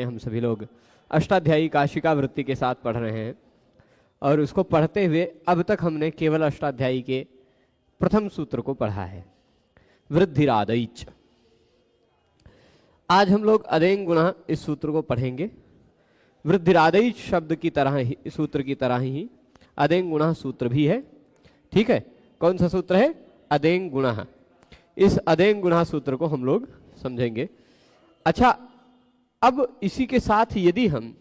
हम सभी लोग अष्टाध्यायी काशिका वृत्ति के साथ पढ़ रहे हैं और उसको पढ़ते हुए अब तक हमने केवल अष्टाध्यायी के प्रथम सूत्र को पढ़ा है, वृद्धिरादैच। आज हम लोग अदेंग गुणा इस सूत्र को पढ़ेंगे। वृद्धिरादैच शब्द की तरह ही, सूत्र की तरह ही अदेंग गुणा सूत्र भी है। ठीक है, कौन सा सूत्र है? अदेंग गुणा। इस अदेंग गुणा सूत्र को हम लोग समझेंगे। अच्छा, अब इसी के साथ यदि हम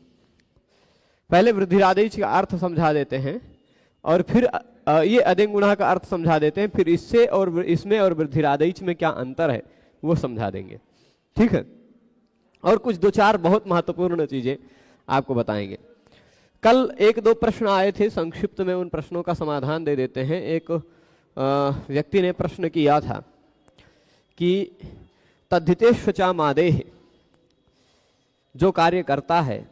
पहले वृद्धिरादैच का अर्थ समझा देते हैं और फिर ये अदेंग गुणा का अर्थ समझा देते हैं, फिर इससे और इसमें और वृद्धिरादैच में क्या अंतर है वो समझा देंगे। ठीक है, और कुछ दो चार बहुत महत्वपूर्ण चीजें आपको बताएंगे। कल एक दो प्रश्न आए थे, संक्षिप्त में उन प्रश्नों का समाधान दे देते हैं। एक व्यक्ति ने प्रश्न किया था कि तद्धितेष्वचा मादेह, जो कार्य करता है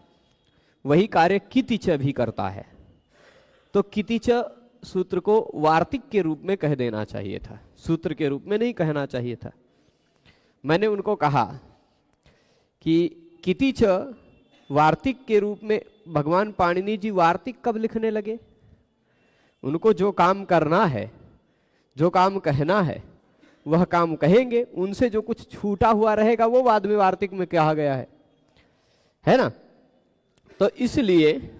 वही कार्य कितिच भी करता है, तो कितिच सूत्र को वार्तिक के रूप में कह देना चाहिए था, सूत्र के रूप में नहीं कहना चाहिए था। मैंने उनको कहा कि कितिच वार्तिक के रूप में भगवान पाणिनि जी वार्तिक कब लिखने लगे? उनको जो काम करना है, जो काम कहना है वह काम कहेंगे, उनसे जो कुछ छूटा हुआ रहेगा वो बाद में वार्तिक में कहा गया है ना। तो इसलिए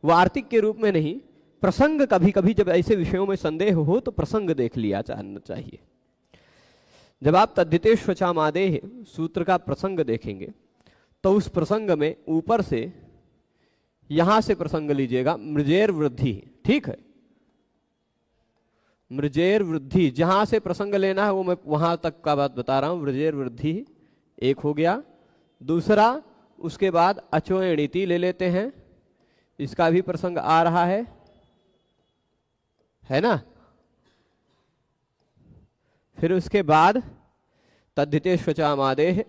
वार्तिक के रूप में नहीं, प्रसंग कभी कभी जब ऐसे विषयों में संदेह हो तो प्रसंग देख लिया जाना चाहिए। जब आप तद्धितेष्वचा मादेह सूत्र का प्रसंग देखेंगे तो उस प्रसंग में ऊपर से यहां से प्रसंग लीजिएगा, मृजेर वृद्धि। ठीक है, मृजेर वृद्धि जहां से प्रसंग लेना है वो मैं वहां तक का बात बता रहा हूं। मृजेर वृद्धि एक हो गया। दूसरा, उसके बाद अचोयणीति ले लेते हैं, इसका भी प्रसंग आ रहा है ना। फिर उसके बाद तद्धितेष्वचा मादेह,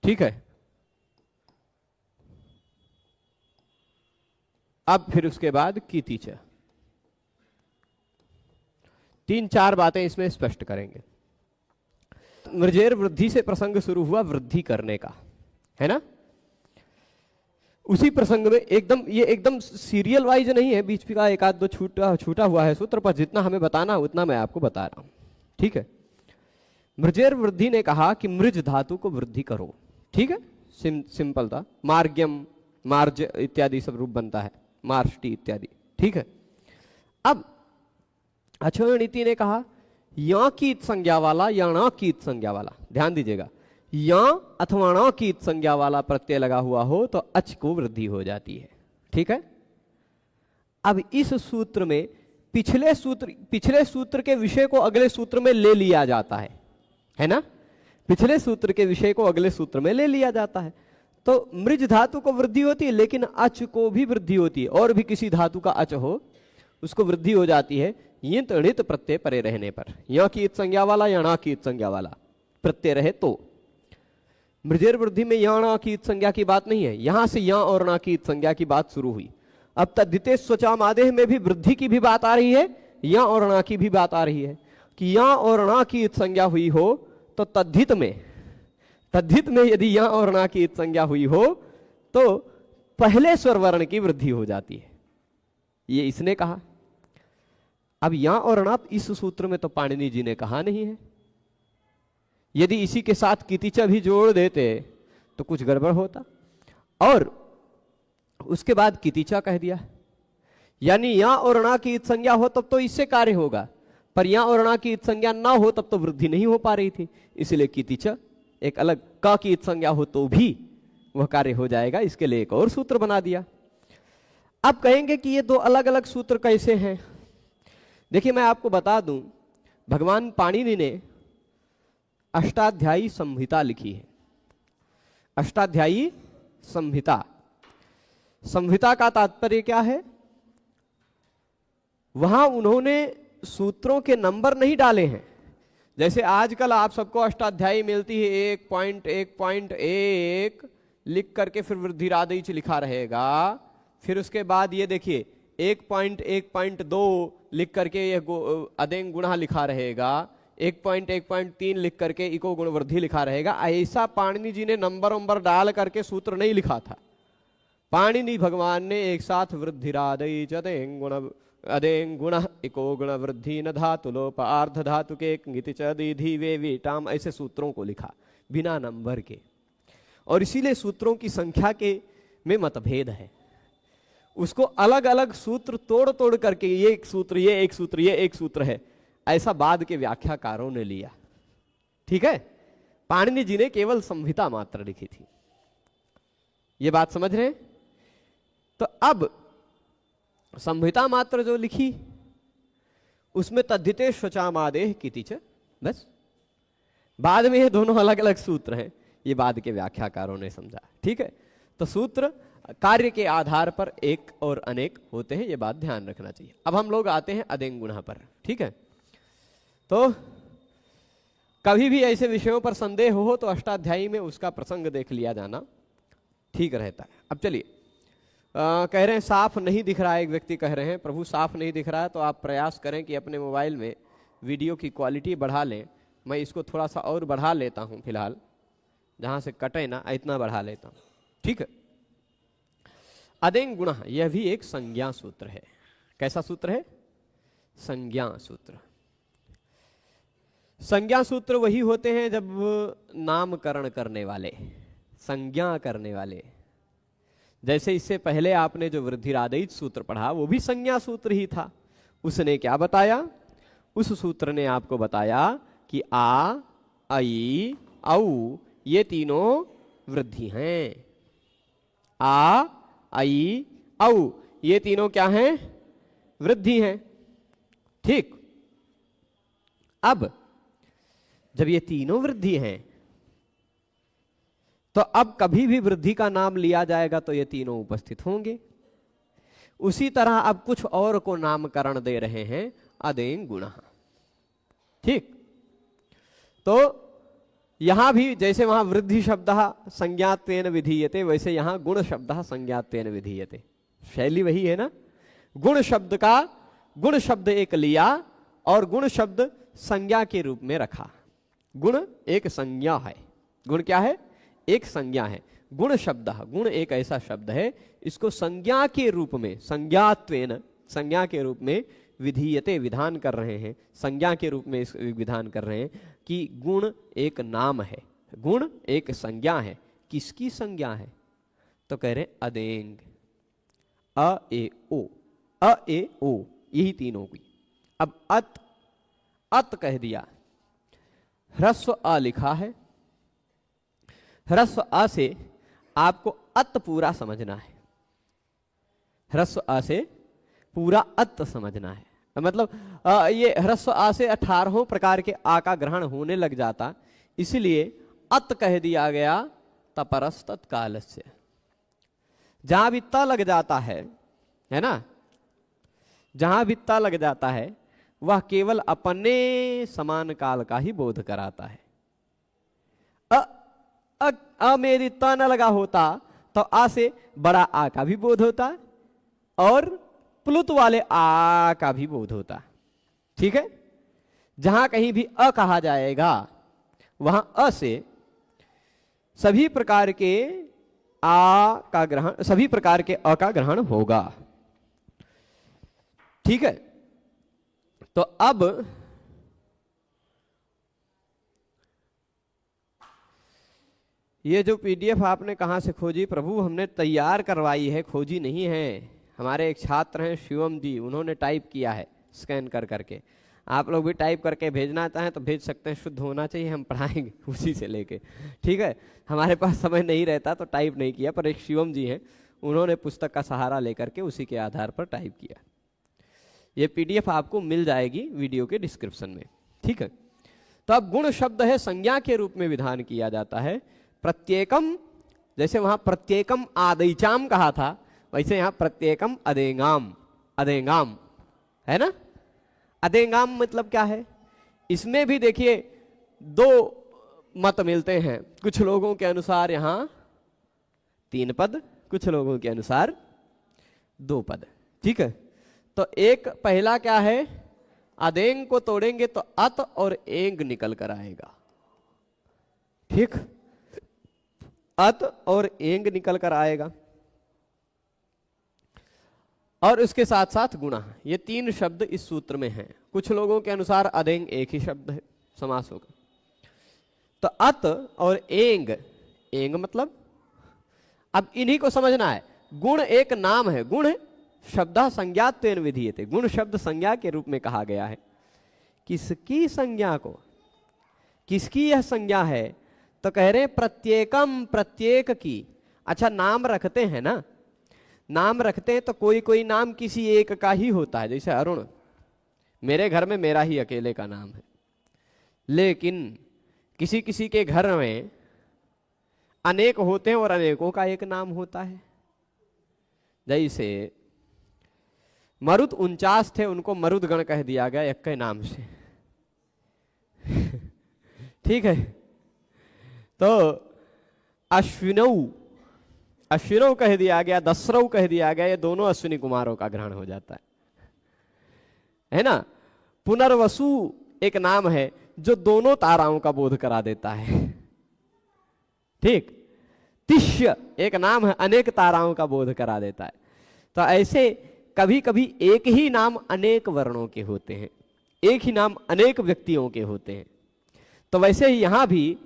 ठीक है। अब फिर उसके बाद कितिच। तीन चार बातें इसमें स्पष्ट करेंगे। मृजेर वृद्धि से प्रसंग शुरू हुआ वृद्धि करने का, है ना। उसी प्रसंग में एकदम सीरियल वाइज नहीं है, बीच का एक आध दो छूटा हुआ है सूत्र, पर जितना हमें बताना उतना मैं आपको बता रहा हूं। ठीक है, मृजेर वृद्धि ने कहा कि मृज धातु को वृद्धि करो। ठीक है, सिंपल था। मार्ग्यम, मार्ज इत्यादि सब रूप बनता है, मार्ष्टि इत्यादि। ठीक है, अब अचोयणीति ने कहा या कीत संज्ञा वाला या ना कीत संज्ञा वाला, ध्यान दीजिएगा, या अथवा ना कीत संज्ञा वाला प्रत्यय लगा हुआ हो तो अच को वृद्धि हो जाती है। ठीक है, अब इस सूत्र में पिछले सूत्र के विषय को अगले सूत्र में ले लिया जाता है ना। पिछले सूत्र के विषय को अगले सूत्र में ले लिया जाता है। तो मृज धातु को वृद्धि होती है, लेकिन अच को भी वृद्धि होती है। और भी किसी धातु का अच हो उसको वृद्धि हो जाती है यित णित प्रत्यय परे रहने पर। या कीत संज्ञा वाला या ना कीत संज्ञा वाला प्रत्यय रहे तो। मृजेर वृद्धि में या ना कीत संज्ञा की बात नहीं है, यहां से या और ना कीत संज्ञा की बात शुरू हुई। अब तद्धितेष्वचा मादेह में भी वृद्धि की भी बात आ रही है, या और ना की भी बात आ रही है कि या और ना कीत संज्ञा हुई हो तो तद्धित में यदि या और ना की संज्ञा हुई हो तो पहले स्वर वर्ण की वृद्धि हो जाती है, ये इसने कहा। अब या और ना इस सूत्र में तो पाणिनि जी ने कहा नहीं है। यदि इसी के साथ कितिच भी जोड़ देते तो कुछ गड़बड़ होता, और उसके बाद कितिचा कह दिया, यानी या और ना की संज्ञा हो तब तो इससे कार्य होगा, पर या और ना की संज्ञा ना हो तब तो वृद्धि नहीं हो पा रही थी, इसलिए कितिच एक अलग का की संज्ञा हो तो भी वह कार्य हो जाएगा, इसके लिए एक और सूत्र बना दिया। अब कहेंगे कि ये दो अलग अलग सूत्र कैसे हैं? देखिए, मैं आपको बता दूं, भगवान पाणिनि ने अष्टाध्यायी संहिता लिखी है। अष्टाध्यायी संहिता, संहिता का तात्पर्य क्या है? वहां उन्होंने सूत्रों के नंबर नहीं डाले हैं। जैसे आजकल आप सबको अष्टाध्यायी मिलती है 1.1.1 लिख करके फिर वृद्धिरादैच लिखा रहेगा, फिर उसके बाद ये देखिए 1.1.2 लिख करके ये अदेंग गुणा लिखा रहेगा, 1.1.3 लिख करके इको गुण वृद्धि लिखा रहेगा। ऐसा पाणिनि जी ने नंबर डाल करके सूत्र नहीं लिखा था। पाणिनि भगवान ने एक साथ वृद्धिरादई चदें गुण इको गुण वृद्धि न धातु लोप आर्ध धातु के गिति च दीधि वे वीटाम, ऐसे सूत्रों को लिखा बिना नंबर के। और इसीलिए सूत्रों की संख्या के में मतभेद है। उसको अलग अलग सूत्र तोड़ करके ये एक सूत्र, ये एक सूत्र, ये एक सूत्र है, ऐसा बाद के व्याख्याकारों ने लिया। ठीक है, पाणिनि जी ने केवल संहिता मात्र लिखी थी। ये बात समझ रहे हैं? तो अब संहिता मात्र जो लिखी उसमें तद्धिते श्वचामादेह कितिच, बस। बाद में ये दोनों अलग अलग सूत्र हैं, ये बाद के व्याख्याकारों ने समझा। ठीक है, तो सूत्र कार्य के आधार पर एक और अनेक होते हैं, ये बात ध्यान रखना चाहिए। अब हम लोग आते हैं अदेंग गुणा पर। ठीक है, तो कभी भी ऐसे विषयों पर संदेह हो तो अष्टाध्यायी में उसका प्रसंग देख लिया जाना ठीक रहता है। अब चलिए, कह रहे हैं साफ नहीं दिख रहा है, एक व्यक्ति कह रहे हैं प्रभु साफ नहीं दिख रहा है, तो आप प्रयास करें कि अपने मोबाइल में वीडियो की क्वालिटी बढ़ा लें। मैं इसको थोड़ा सा और बढ़ा लेता हूं, फिलहाल जहां से कटे ना इतना बढ़ा लेता हूं। ठीक है, अदेंग गुणः यह भी एक संज्ञा सूत्र है। कैसा सूत्र है? संज्ञा सूत्र। संज्ञा सूत्र वही होते हैं जब नामकरण करने वाले, संज्ञा करने वाले। जैसे इससे पहले आपने जो वृद्धिरादित सूत्र पढ़ा वो भी संज्ञा सूत्र ही था। उसने क्या बताया? उस सूत्र ने आपको बताया कि आ, आई, औ ये तीनों वृद्धि हैं। आ, आई, औ ये तीनों क्या हैं? वृद्धि हैं। ठीक, अब जब ये तीनों वृद्धि हैं तो अब कभी भी वृद्धि का नाम लिया जाएगा तो ये तीनों उपस्थित होंगे। उसी तरह अब कुछ और को नामकरण दे रहे हैं, अदेंग गुणः। ठीक, तो यहां भी जैसे वहां वृद्धि शब्द संज्ञात्वेन विधीयते, वैसे यहां गुण शब्द संज्ञात्वेन विधीयते। शैली वही है ना। गुण शब्द का गुण शब्द एक लिया और गुण शब्द संज्ञा के रूप में रखा। गुण एक संज्ञा है। गुण क्या है? एक संज्ञा है। गुण शब्द, गुण एक ऐसा शब्द है, इसको संज्ञा के रूप में, संज्ञात्वेन, संज्ञा के रूप में विधीयते, विधान कर रहे हैं, संज्ञा के रूप में इस विधान कर रहे हैं कि गुण एक नाम है, गुण एक संज्ञा है। किसकी संज्ञा है? तो कह रहे अदेंग, अ ए ओ, अ ए ओ, यही तीनों की। अब अत, अत कह दिया, ह्रस्व अ लिखा है, ह्रस्व अ से आपको अत पूरा समझना है। ह्रस्व अ से पूरा अत समझना है। मतलब ये ह्रस्व आ से 18 प्रकार के आ का ग्रहण होने लग जाता, इसलिए अत कह दिया गया तपरस तत्कालस्य। जहां भी त लग जाता है ना, जहां भी त लग जाता है वह केवल अपने समान काल का ही बोध कराता है। अ मेरी त न लगा होता तो आ से बड़ा आ का भी बोध होता और प्लुत वाले आ का भी बोध होता। ठीक है, जहां कहीं भी अ कहा जाएगा वहां अ से सभी प्रकार के आ का ग्रहण, सभी प्रकार के अ का ग्रहण होगा। ठीक है, तो अब ये जो पीडीएफ आपने कहां से खोजी? प्रभु हमने तैयार करवाई है, खोजी नहीं है। हमारे एक छात्र हैं शिवम जी, उन्होंने टाइप किया है स्कैन कर करके। आप लोग भी टाइप करके भेजना चाहें तो भेज सकते हैं, शुद्ध होना चाहिए, हम पढ़ाएंगे उसी से लेके। ठीक है, हमारे पास समय नहीं रहता तो टाइप नहीं किया, पर एक शिवम जी हैं, उन्होंने पुस्तक का सहारा लेकर के उसी के आधार पर टाइप किया। ये पीडीएफ आपको मिल जाएगी वीडियो के डिस्क्रिप्शन में। ठीक है, तो अब गुण शब्द है, संज्ञा के रूप में विधान किया जाता है। प्रत्येकम, जैसे वहां प्रत्येकम आदैचाम कहा था, वैसे यहां प्रत्येकम अदेंगाम, अदेंगाम है ना। अदेंगाम मतलब क्या है? इसमें भी देखिए दो मत मिलते हैं। कुछ लोगों के अनुसार यहां 3 पद, कुछ लोगों के अनुसार 2 पद। ठीक है, तो एक पहला क्या है? अदेंग को तोड़ेंगे तो अत और एंग निकल कर आएगा। ठीक, अत और एंग निकल कर आएगा। और उसके साथ साथ गुणा, ये तीन शब्द इस सूत्र में हैं। कुछ लोगों के अनुसार अदेंग एक ही शब्द है, समास होगा। तो अत और एंग, एंग मतलब, अब इन्हीं को समझना है। गुण एक नाम है, गुण शब्द संज्ञात्वेन विधीयते, गुण शब्द संज्ञा के रूप में कहा गया है। किसकी संज्ञा को, किसकी यह संज्ञा है? तो कह रहे प्रत्येकम, प्रत्येक की। अच्छा, नाम रखते हैं ना, नाम रखते हैं तो कोई कोई नाम किसी एक का ही होता है। जैसे अरुण, मेरे घर में मेरा ही अकेले का नाम है, लेकिन किसी किसी के घर में अनेक होते हैं और अनेकों का एक नाम होता है। जैसे मरुद 49 थे, उनको मरुदगण कह दिया गया एक के नाम से। ठीक है, तो अश्विनऊ, अश्विनौ कह दिया गया, दसरऊ कह दिया गया, ये दोनों अश्विनी कुमारों का ग्रहण हो जाता है ना। पुनर्वसु एक नाम है जो दोनों ताराओं का बोध करा देता है। ठीक, तिष्य एक नाम है, अनेक ताराओं का बोध करा देता है। तो ऐसे कभी कभी एक ही नाम अनेक वर्णों के होते हैं, एक ही नाम अनेक व्यक्तियों के होते हैं। तो वैसे ही यहां भी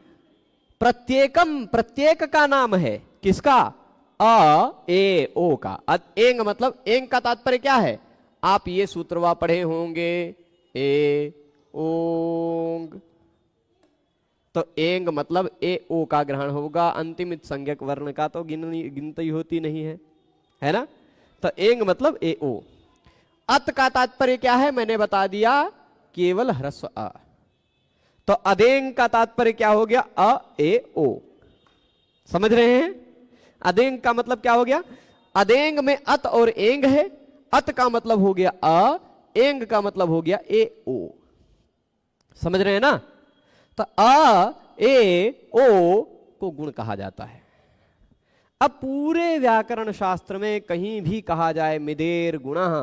प्रत्येकम, प्रत्येक का नाम है, किसका? अ ए ओ का। एंग मतलब, एंग का तात्पर्य क्या है? आप ये सूत्रवा पढ़े होंगे, ए ओंग। तो एंग मतलब ए ओ का ग्रहण होगा, अंतिम संज्ञक वर्ण का तो गिनती होती नहीं है ना। तो एंग मतलब ए ओ। अत का तात्पर्य क्या है? मैंने बता दिया, केवल ह्रस्व अ। तो अदेंग का तात्पर्य क्या हो गया? अ ए ओ। समझ रहे हैं? अदेंग का मतलब क्या हो गया? अदेंग में अत और एंग है। अत का मतलब हो गया अ, एंग का मतलब हो गया ए ओ। समझ रहे हैं ना? तो अ ए ओ को गुण कहा जाता है। अब पूरे व्याकरण शास्त्र में कहीं भी कहा जाए मिदेर गुणः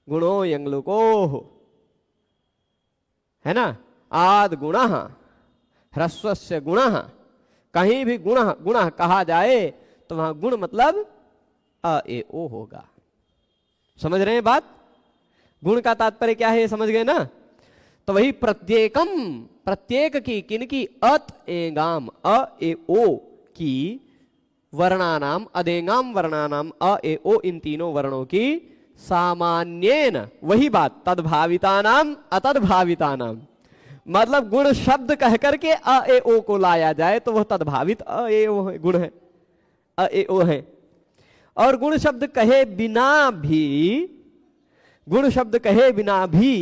गुणो यंगलुको, है ना, आद गुणः ह्रस्वस्य गुणः, कहीं भी गुणः गुणः कहा जाए तो वहां गुण मतलब अ ए ओ होगा। समझ रहे हैं बात? गुण का तात्पर्य क्या है, ये समझ गए ना? तो वही प्रत्येकम, प्रत्येक की, किनकी? अत एगाम, अ ए ओ की, वर्णानाम, अदेगाम वर्णानाम, अ ए ओ, इन तीनों वर्णों की सामान्येन, वही बात, तद्भावितानाम अतद्भावितानाम, मतलब गुण शब्द कह करके अ ए ओ को लाया जाए तो वह तद्भावित अ ए ओ गुण है, अ ए ओ है। और गुण शब्द कहे बिना भी, गुण शब्द कहे बिना भी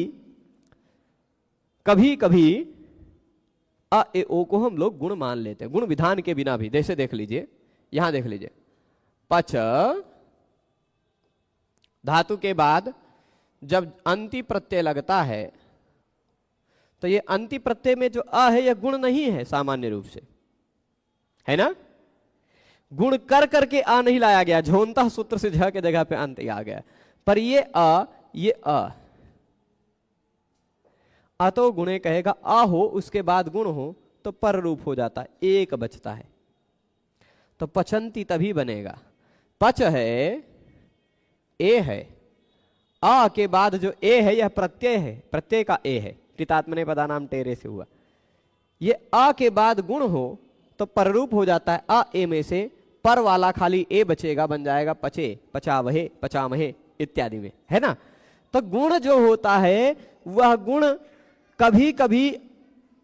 कभी कभी अ ए ओ को हम लोग गुण मान लेते हैं, गुण विधान के बिना भी। जैसे देख लीजिए, यहां देख लीजिए, पच धातु के बाद जब अंति प्रत्यय लगता है तो ये अंति प्रत्यय में जो अ है यह गुण नहीं है सामान्य रूप से, है ना। गुण कर करके आ नहीं लाया गया, झोंता सूत्र से झ के जगह पे अंत आ गया, पर ये अतो गुणे कहेगा, आ हो उसके बाद गुण हो तो पर रूप हो जाता है, एक बचता है, तो पचंती तभी बनेगा। पच है, ए है, आ के बाद जो ए है यह प्रत्यय है, प्रत्यय का ए है, कृतात्मने पदा नाम टेरे से हुआ। ये आ के बाद गुण हो तो पररूप हो जाता है, आ ए में से पर वाला खाली ए बचेगा, बन जाएगा पचे, पचावहे, पचामहे इत्यादि में, है ना। तो गुण जो होता है वह गुण कभी कभी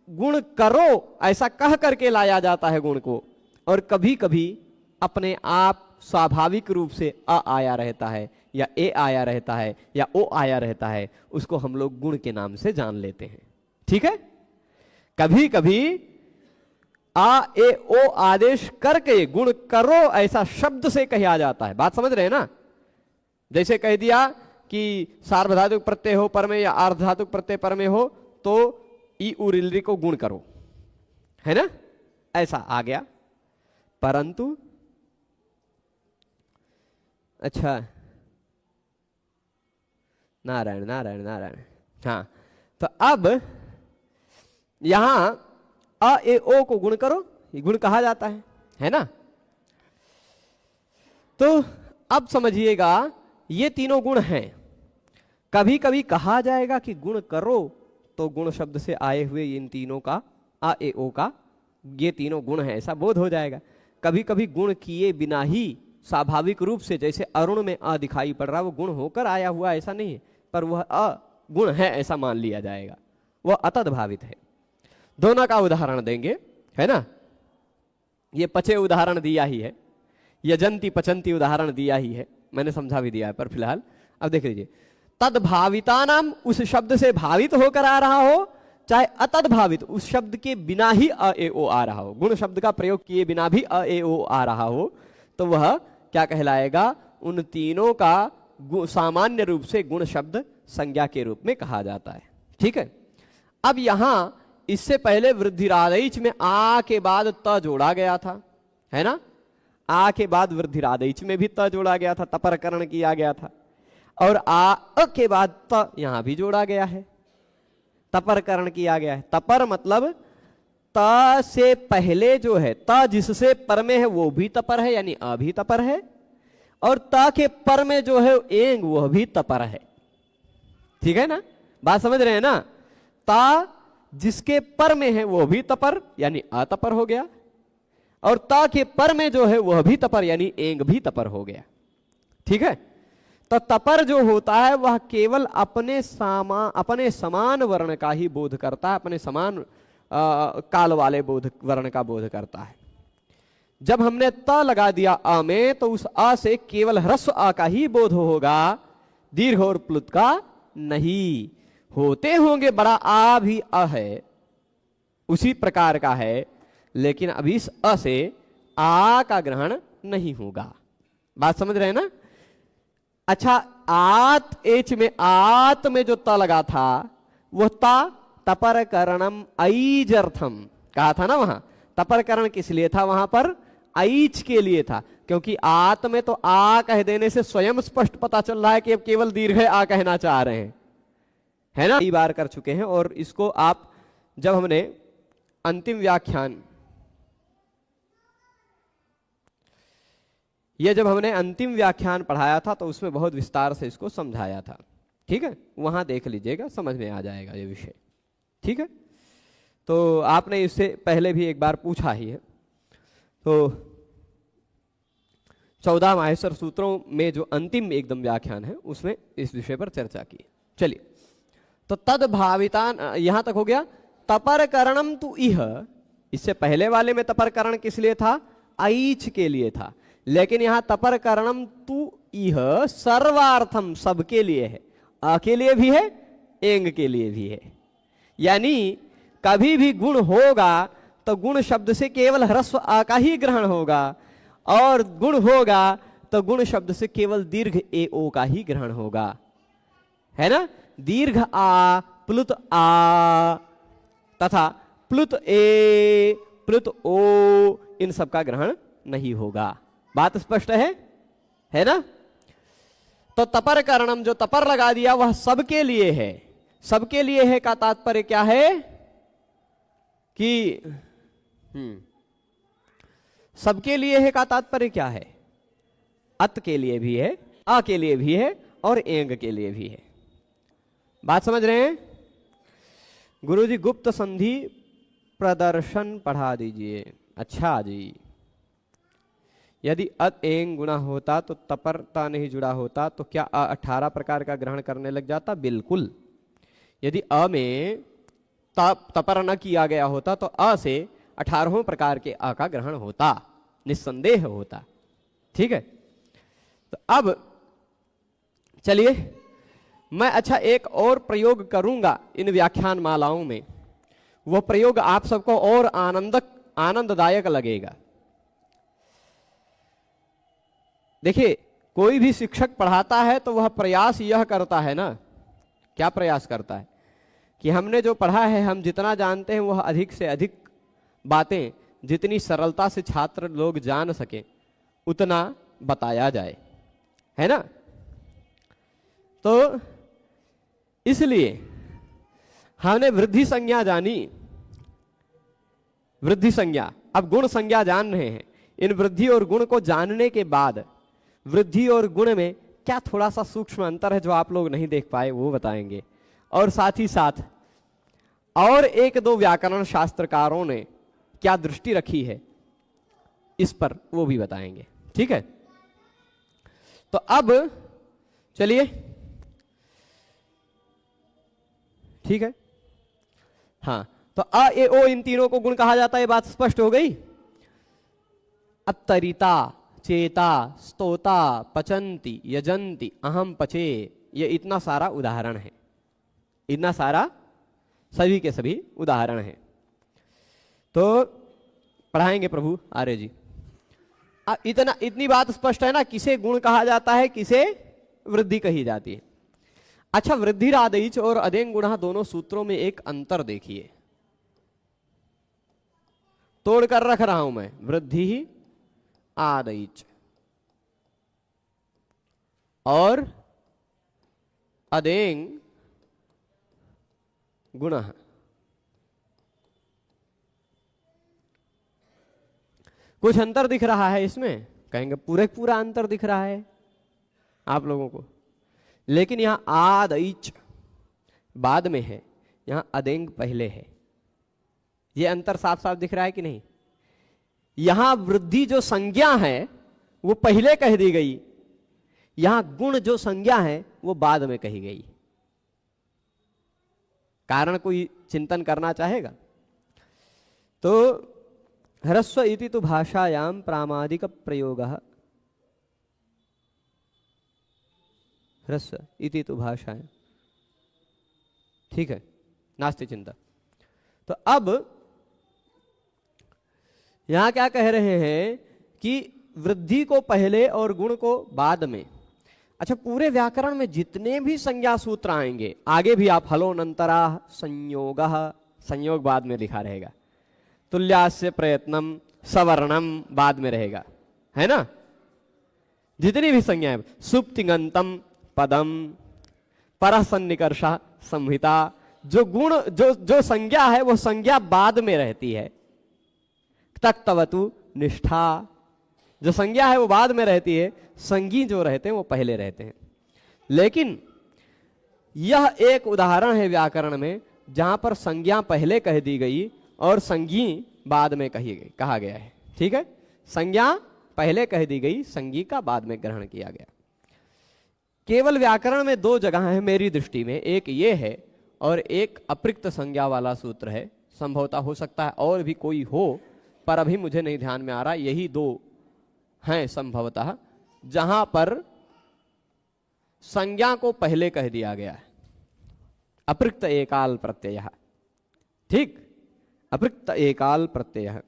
गुण करो ऐसा कह करके लाया जाता है गुण को, और कभी कभी अपने आप स्वाभाविक रूप से अ आया रहता है या ए आया रहता है या ओ आया रहता है, उसको हम लोग गुण के नाम से जान लेते हैं। ठीक है, कभी कभी आ ए ओ आदेश करके गुण करो ऐसा शब्द से कहा जाता है। बात समझ रहे हैं ना? जैसे कह दिया कि सार्वधातुक प्रत्यय हो पर में या अर्धधातुक प्रत्यय पर में हो तो ई उरिलरी को गुण करो, है ना, ऐसा आ गया। परंतु अच्छा, नारायण नारायण नारायण, हाँ, तो अब यहां अ ए ओ को गुण करो, ये गुण कहा जाता है ना। तो अब समझिएगा ये तीनों गुण हैं। कभी कभी कहा जाएगा कि गुण करो, तो गुण शब्द से आए हुए इन तीनों का, आ ए ओ का, ये तीनों गुण हैं, ऐसा बोध हो जाएगा। कभी कभी गुण किए बिना ही स्वाभाविक रूप से, जैसे अरुण में अ दिखाई पड़ रहा, वो गुण होकर आया हुआ ऐसा नहीं है, पर वह अ गुण है ऐसा मान लिया जाएगा, वह अतद भावित है। दोनों का उदाहरण देंगे, है ना। ये पचे उदाहरण दिया ही है, यजंती पचंती उदाहरण दिया ही है, मैंने समझा भी दिया है, पर फिलहाल अब देख लीजिए। तद भाविता नाम, उस शब्द से भावित होकर आ रहा हो, चाहे अतद भावित, उस शब्द के बिना ही अ ए ओ आ रहा हो, गुण शब्द का प्रयोग किए बिना भी अ ए ओ आ रहा हो, तो वह क्या कहलाएगा? उन तीनों का सामान्य रूप से गुण शब्द संज्ञा के रूप में कहा जाता है। ठीक है। अब यहां इससे पहले वृद्धिरादैच में आ के बाद त जोड़ा गया था, है ना। आ के बाद वृद्धिरादैच में भी त जोड़ा गया था, तपरकरण किया गया था, और आ के बाद त यहां भी जोड़ा गया है, तपरकरण किया गया है। तपर मतलब त से पहले जो है, त जिससे पर में है वो भी तपर है, यानी अ भी तपर है, और त के पर में जो है एंग वह भी तपर है। ठीक है ना, बात समझ रहे हैं ना। ता जिसके पर में है वो भी तपर, यानी अतपर हो गया, और ता के पर में जो है वह भी तपर, यानी एंग भी तपर हो गया। ठीक है। तो तपर जो होता है वह केवल अपने समान वर्ण का ही बोध करता है, अपने समान काल वाले वर्ण का बोध करता है। जब हमने त लगा दिया अ में, तो उस अ से केवल ह्रस्व अ का ही बोध होगा, दीर्घ और प्लुत का नहीं। होते होंगे बड़ा आ भी अ है, उसी प्रकार का है, लेकिन अभी इस अ से आ का ग्रहण नहीं होगा। बात समझ रहे हैं ना। अच्छा, आत एच में, आत में जो त लगा था वह ता तपरकरणम ऐजर्थम कहा था ना। वहां तपरकरण किस लिए था? वहां पर ऐच के लिए था, क्योंकि आत में तो आ कह देने से स्वयं स्पष्ट पता चल रहा है कि अब केवल दीर्घ आ कहना चाह रहे हैं, है ना। कई बार कर चुके हैं, और इसको आप जब हमने अंतिम व्याख्यान, यह जब हमने अंतिम व्याख्यान पढ़ाया था तो उसमें बहुत विस्तार से इसको समझाया था। ठीक है, वहां देख लीजिएगा, समझ में आ जाएगा ये विषय। ठीक है। तो आपने इससे पहले भी एक बार पूछा ही है। तो 14 माहेश्वर सूत्रों में जो अंतिम एकदम व्याख्यान है उसमें इस विषय पर चर्चा की। चलिए, तो तद भावितान यहां तक हो गया। तपरकरणम तु इह, इससे पहले वाले में तपरकरण किस लिए था? ऐच के लिए था, लेकिन यहां तपरकरणम तु इह सर्वार्थम, सबके लिए है। अ के लिए भी है, एंग के लिए भी है। यानी कभी भी गुण होगा तो गुण शब्द से केवल ह्रस्व आ का ही ग्रहण होगा, और गुण होगा तो गुण शब्द से केवल दीर्घ ए ओ का ही ग्रहण होगा, है ना। दीर्घ आ, प्लुत आ तथा प्लुत ए, प्लुत ओ, इन सब का ग्रहण नहीं होगा। बात स्पष्ट है ना। तो तपरकरणम, जो तपर लगा दिया वह सबके लिए है। सबके लिए है का तात्पर्य क्या है कि सबके लिए है का तात्पर्य क्या है? अत के लिए भी है, अ के लिए भी है, और एंग के लिए भी है। बात समझ रहे हैं? गुरुजी गुप्त संधि प्रदर्शन पढ़ा दीजिए। अच्छा जी, यदि अत एंग गुणा होता तो तपरता नहीं जुड़ा होता तो क्या 18 प्रकार का ग्रहण करने लग जाता? बिल्कुल। यदि अ में तपर न किया गया होता तो अ से 18 प्रकार के अ का ग्रहण होता, निस्संदेह होता। ठीक है। तो अब चलिए, मैं अच्छा एक और प्रयोग करूंगा इन व्याख्यान मालाओं में। वह प्रयोग आप सबको और आनंददायक लगेगा। देखिए, कोई भी शिक्षक पढ़ाता है तो वह प्रयास यह करता है ना, क्या प्रयास करता है कि हमने जो पढ़ा है, हम जितना जानते हैं वह अधिक से अधिक बातें जितनी सरलता से छात्र लोग जान सके उतना बताया जाए, है ना। तो इसलिए हमने वृद्धि संज्ञा जानी, वृद्धि संज्ञा, अब गुण संज्ञा जान रहे हैं। इन वृद्धि और गुण को जानने के बाद वृद्धि और गुण में क्या थोड़ा सा सूक्ष्म अंतर है जो आप लोग नहीं देख पाए वो बताएंगे, और साथ ही साथ और एक दो व्याकरण शास्त्रकारों ने क्या दृष्टि रखी है इस पर वो भी बताएंगे। ठीक है, तो अब चलिए, ठीक है, हाँ, तो अ ए ओ इन तीनों को गुण कहा जाता है, ये बात स्पष्ट हो गई। अत्तरिता, चेता, स्तोता, पचंती, यजंती, अहम पचे, ये इतना सारा उदाहरण है, इतना सारा सभी के सभी उदाहरण हैं। तो पढ़ाएंगे प्रभु आर्य जी। इतनी बात स्पष्ट है ना, किसे गुण कहा जाता है, किसे वृद्धि कही जाती है। अच्छा, वृद्धिरादैच और अदेंग गुणः दोनों सूत्रों में एक अंतर देखिए, तोड़ कर रख रहा हूं मैं। वृद्धि ही आदैच और अदेंग गुणः, कुछ अंतर दिख रहा है इसमें, कहेंगे पूरे पूरा अंतर दिख रहा है आप लोगों को, लेकिन यहां आदैच बाद में है, यहां अदेंग पहले है। यह अंतर साफ साफ दिख रहा है कि नहीं? यहां वृद्धि जो संज्ञा है वो पहले कह दी गई, यहां गुण जो संज्ञा है वो बाद में कही गई। कारण कोई चिंतन करना चाहेगा तो ह्रस्व इति तु भाषायाम प्रामादिक प्रयोगः, ह्रस्व इति तु भाषायाम, ठीक है, नास्ति चिंता। तो अब यहां क्या कह रहे हैं कि वृद्धि को पहले और गुण को बाद में। अच्छा, पूरे व्याकरण में जितने भी संज्ञा सूत्र आएंगे, आगे भी आप हलोनंतरा संयोगः, संयोग बाद में लिखा रहेगा, तुल्यास्य प्रयत्नम, सवर्णम बाद में रहेगा, है ना। जितनी भी संज्ञाएं, सुप्तिगंतम पदम, परसन्निकर्षा संहिता, जो गुण जो संज्ञा है वो संज्ञा बाद में रहती है। तक्तवतु निष्ठा, जो संज्ञा है वो बाद में रहती है, संज्ञी जो रहते हैं वो पहले रहते हैं। लेकिन यह एक उदाहरण है व्याकरण में जहां पर संज्ञा पहले कह दी गई और संज्ञी बाद में कहा गया है। ठीक है, संज्ञा पहले कह दी गई, संज्ञी का बाद में ग्रहण किया गया। केवल व्याकरण में दो जगह है मेरी दृष्टि में, एक ये है और एक अप्रिक्त संज्ञा वाला सूत्र है। संभवतः हो सकता है और भी कोई हो, पर अभी मुझे नहीं ध्यान में आ रहा। यही दो हैं संभवतः जहां पर संज्ञा को पहले कह दिया गया है। अप्रिक्त एकाल प्रत्यय, ठीक, अप्रिक्त एकाल प्रत्यय।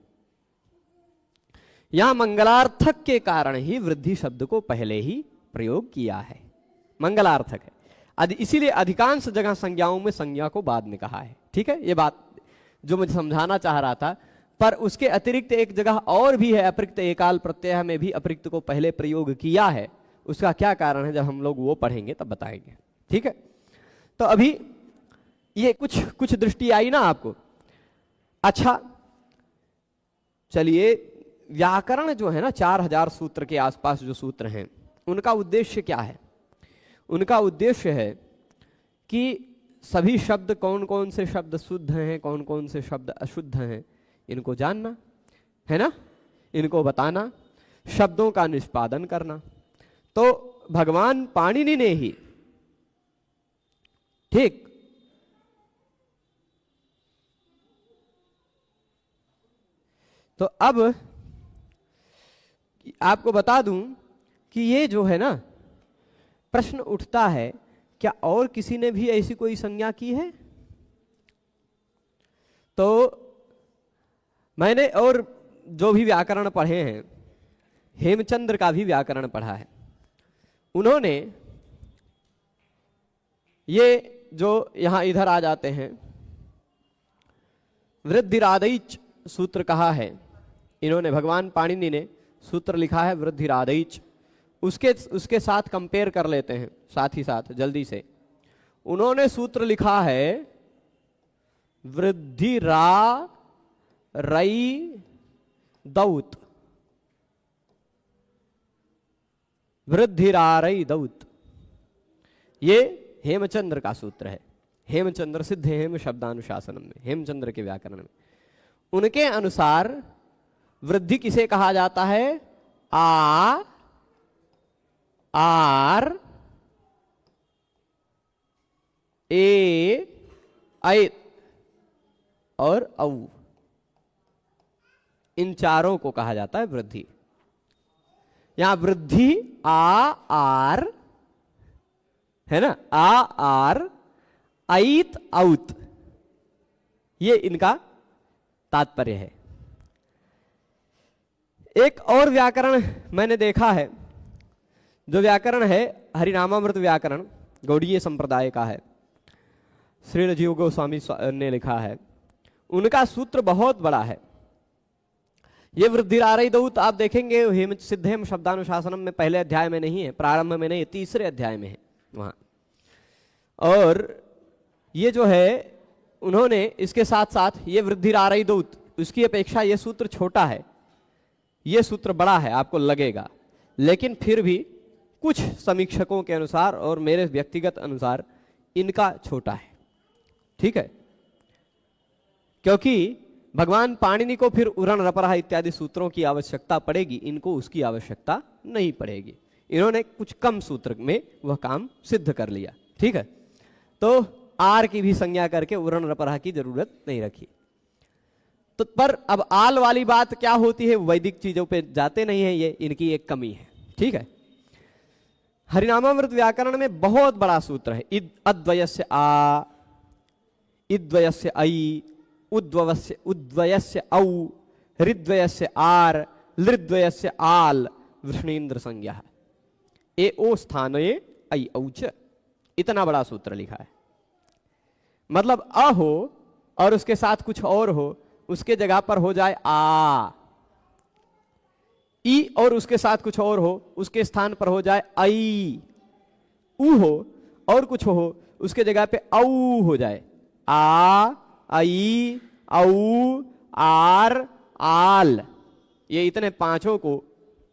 यहां मंगलार्थक के कारण ही वृद्धि शब्द को पहले ही प्रयोग किया है, मंगलार्थक है, इसीलिए अधिकांश जगह संज्ञाओं में संज्ञा को बाद में कहा है। ठीक है, ये बात जो मुझे समझाना चाह रहा था। पर उसके अतिरिक्त एक जगह और भी है, अप्रिक्त एकाल प्रत्यय में भी अप्रिक्त को पहले प्रयोग किया है। उसका क्या कारण है जब हम लोग वो पढ़ेंगे तब बताएंगे। ठीक है, तो अभी ये कुछ दृष्टि आई ना आपको। अच्छा, चलिए, व्याकरण जो है ना 4000 सूत्र के आसपास जो सूत्र हैं, उनका उद्देश्य क्या है? उनका उद्देश्य है कि सभी शब्द, कौन कौन से शब्द शुद्ध हैं, कौन कौन से शब्द अशुद्ध हैं, इनको जानना है ना, इनको बताना, शब्दों का निष्पादन करना। तो भगवान पाणिनि ने ही, ठीक, तो अब आपको बता दूं कि ये जो है ना, प्रश्न उठता है क्या और किसी ने भी ऐसी कोई संज्ञा की है? तो मैंने और जो भी व्याकरण पढ़े हैं, हेमचंद्र का भी व्याकरण पढ़ा है, उन्होंने ये जो यहां इधर आ जाते हैं, वृद्धिरादैच सूत्र कहा है, इन्होंने भगवान पाणिनि ने सूत्र लिखा है वृद्धिरादैच। उसके साथ कंपेयर कर लेते हैं साथ ही साथ जल्दी से। उन्होंने सूत्र लिखा है वृद्धि रा रई दौत, वृद्धि रा रई दौत, ये हेमचंद्र का सूत्र है। हेमचंद्र सिद्ध हेम शब्दानुशासनम में, हेमचंद्र के व्याकरण में। उनके अनुसार वृद्धि किसे कहा जाता है? आ, आर, ए, ऐ और औ, इन चारों को कहा जाता है वृद्धि। यहां वृद्धि आ आर है ना, आ आर ऐत औत, ये इनका तात्पर्य है। एक और व्याकरण मैंने देखा है, जो व्याकरण है हरिनामामृत व्याकरण, गौड़ीय संप्रदाय का है, श्रील जीव गोस्वामी ने लिखा है। उनका सूत्र बहुत बड़ा है। ये वृद्धिरारई दौत आप देखेंगे हेम सिद्ध हेम शब्दानुशासनम में पहले अध्याय में नहीं है, प्रारंभ में नहीं, तीसरे अध्याय में है वहां। और ये जो है उन्होंने इसके साथ साथ ये वृद्धिरारई दौत, उसकी अपेक्षा ये सूत्र छोटा है, ये सूत्र बड़ा है आपको लगेगा, लेकिन फिर भी कुछ समीक्षकों के अनुसार और मेरे व्यक्तिगत अनुसार इनका छोटा है। ठीक है, क्योंकि भगवान पाणिनि को फिर उरण रपरहा इत्यादि सूत्रों की आवश्यकता पड़ेगी, इनको उसकी आवश्यकता नहीं पड़ेगी। इन्होंने कुछ कम सूत्र में वह काम सिद्ध कर लिया। ठीक है, तो आर की भी संज्ञा करके उरण रपरहा की जरूरत नहीं रखी। तो पर अब आल वाली बात क्या होती है, वैदिक चीजों पे जाते नहीं है, ये इनकी एक कमी है। ठीक है, हरिनामामृत व्याकरण में बहुत बड़ा सूत्र है। अद्वयस्य आ, इद्वयस्य ऐ, उद्वयस्य औ, ऋद्वयस्य आर, लृद्वयस्य आल, वृष्णीन्द्र संज्ञा, ए ओ स्थाने ऐ औच, इतना बड़ा सूत्र लिखा है। मतलब अ हो और उसके साथ कुछ और हो, उसके जगह पर हो जाए आ, ई और उसके साथ कुछ और हो, उसके स्थान पर हो जाए आई, उ हो और कुछ हो, उसके जगह पे औ हो जाए, आ, आई, औ, आर, आल। ये इतने पांचों को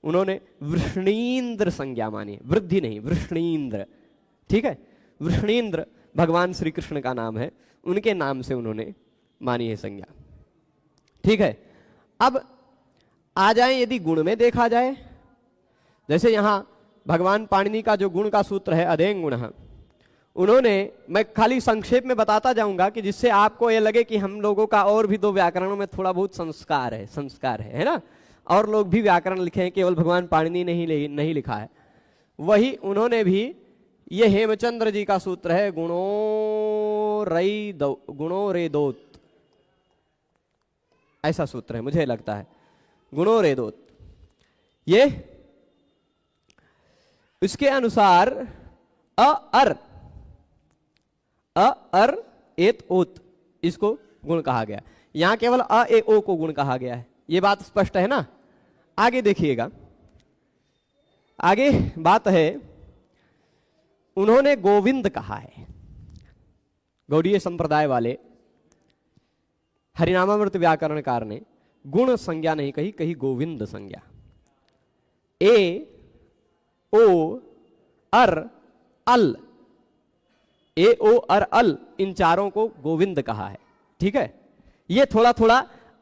उन्होंने वृष्णीन्द्र संज्ञा मानी है, वृद्धि नहीं, वृष्णीन्द्र। ठीक है, वृष्णीन्द्र भगवान श्री कृष्ण का नाम है, उनके नाम से उन्होंने मानी है संज्ञा। ठीक है, अब आ जाए यदि गुण में देखा जाए, जैसे यहां भगवान पाणिनि का जो गुण का सूत्र है अधेन गुण, उन्होंने, मैं खाली संक्षेप में बताता जाऊंगा कि जिससे आपको ये लगे कि हम लोगों का और भी दो व्याकरणों में थोड़ा बहुत संस्कार है ना, और लोग भी व्याकरण लिखे हैं, केवल भगवान पाणिनि नहीं लिखा है। वही उन्होंने भी, ये हेमचंद्र जी का सूत्र है, गुणो रेदोत, ऐसा सूत्र है मुझे लगता है, गुणो रेदोत। ये इसके अनुसार अर एत ओत, इसको गुण कहा गया। यहां केवल अ ए ओ को गुण कहा गया है, ये बात स्पष्ट है ना। आगे देखिएगा, आगे बात है, उन्होंने गोविंद कहा है, गौड़ीय संप्रदाय वाले हरिनामामृत व्याकरणकार ने गुण संज्ञा नहीं कही, कही गोविंद संज्ञा। ए ओ अर अल, ए ओ अर अल, इन चारों को गोविंद कहा है। ठीक है, ये थोड़ा थोड़ा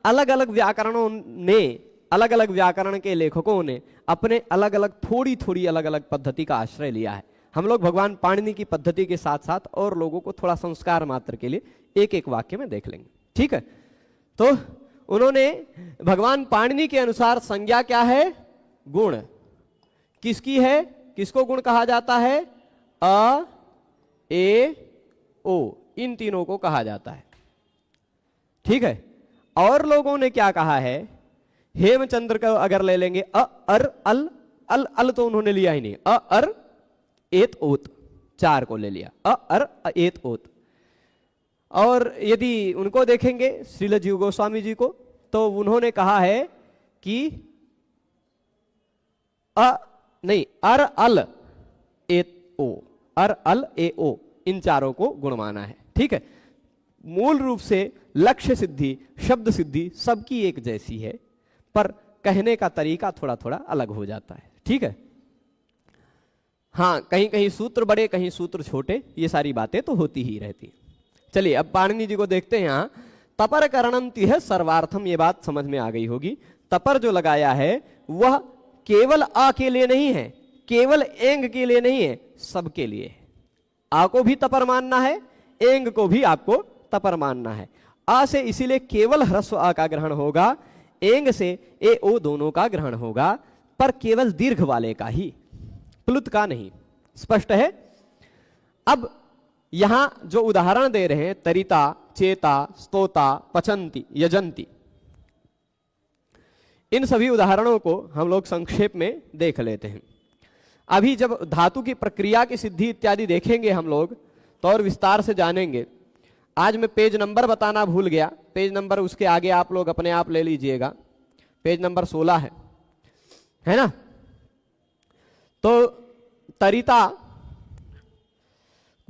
अलग अलग व्याकरणों ने, अलग अलग व्याकरण के लेखकों ने अपने अलग अलग थोड़ी थोड़ी अलग अलग पद्धति का आश्रय लिया है। हम लोग भगवान पाणिनि की पद्धति के साथ साथ और लोगों को थोड़ा संस्कार मात्र के लिए एक एक वाक्य में देख लेंगे। ठीक है, तो उन्होंने भगवान पाणिनि के अनुसार संज्ञा क्या है? गुण। किसकी है? किसको गुण कहा जाता है? अ, ए, ओ, इन तीनों को कहा जाता है। ठीक है, और लोगों ने क्या कहा है? हेमचंद्र का अगर ले लेंगे, अ, अर, अल, अल तो उन्होंने लिया ही नहीं, अ, अर, एत, ओत, चार को ले लिया, अ, अर, एत, ओत। और यदि उनको देखेंगे श्रील जीव गोस्वामी जी को, तो उन्होंने कहा है कि नहीं, अर, अल, एत, ओ, अर, अल, ए, ओ, इन चारों को गुण माना है। ठीक है, मूल रूप से लक्ष्य सिद्धि, शब्द सिद्धि सबकी एक जैसी है, पर कहने का तरीका थोड़ा थोड़ा अलग हो जाता है। ठीक है, हाँ, कहीं कहीं सूत्र बड़े, कहीं सूत्र छोटे, ये सारी बातें तो होती ही रहती हैं। चलिए अब पाणिनि जी को देखते हैं। यहाँ तपर करणंति है सर्वार्थम, ये बात समझ में आ गई होगी। तपर जो लगाया है वह केवल आ के लिए नहीं है, केवल एंग के लिए नहीं है, सबके लिए है। आ को भी तपर मानना है, एंग को भी आपको तपर मानना है। आ से इसीलिए केवल ह्रस्व आ का ग्रहण होगा, एंग से ए ओ दोनों का ग्रहण होगा, पर केवल दीर्घ वाले का ही, प्लुत का नहीं। स्पष्ट है। अब यहां जो उदाहरण दे रहे हैं, तरिता, चेता, स्तोता, पचंती, यजंती, इन सभी उदाहरणों को हम लोग संक्षेप में देख लेते हैं। अभी जब धातु की प्रक्रिया की सिद्धि इत्यादि देखेंगे हम लोग तो और विस्तार से जानेंगे। आज मैं पेज नंबर बताना भूल गया, पेज नंबर उसके आगे आप लोग अपने आप ले लीजिएगा, पेज नंबर 16 है ना। तो तरिता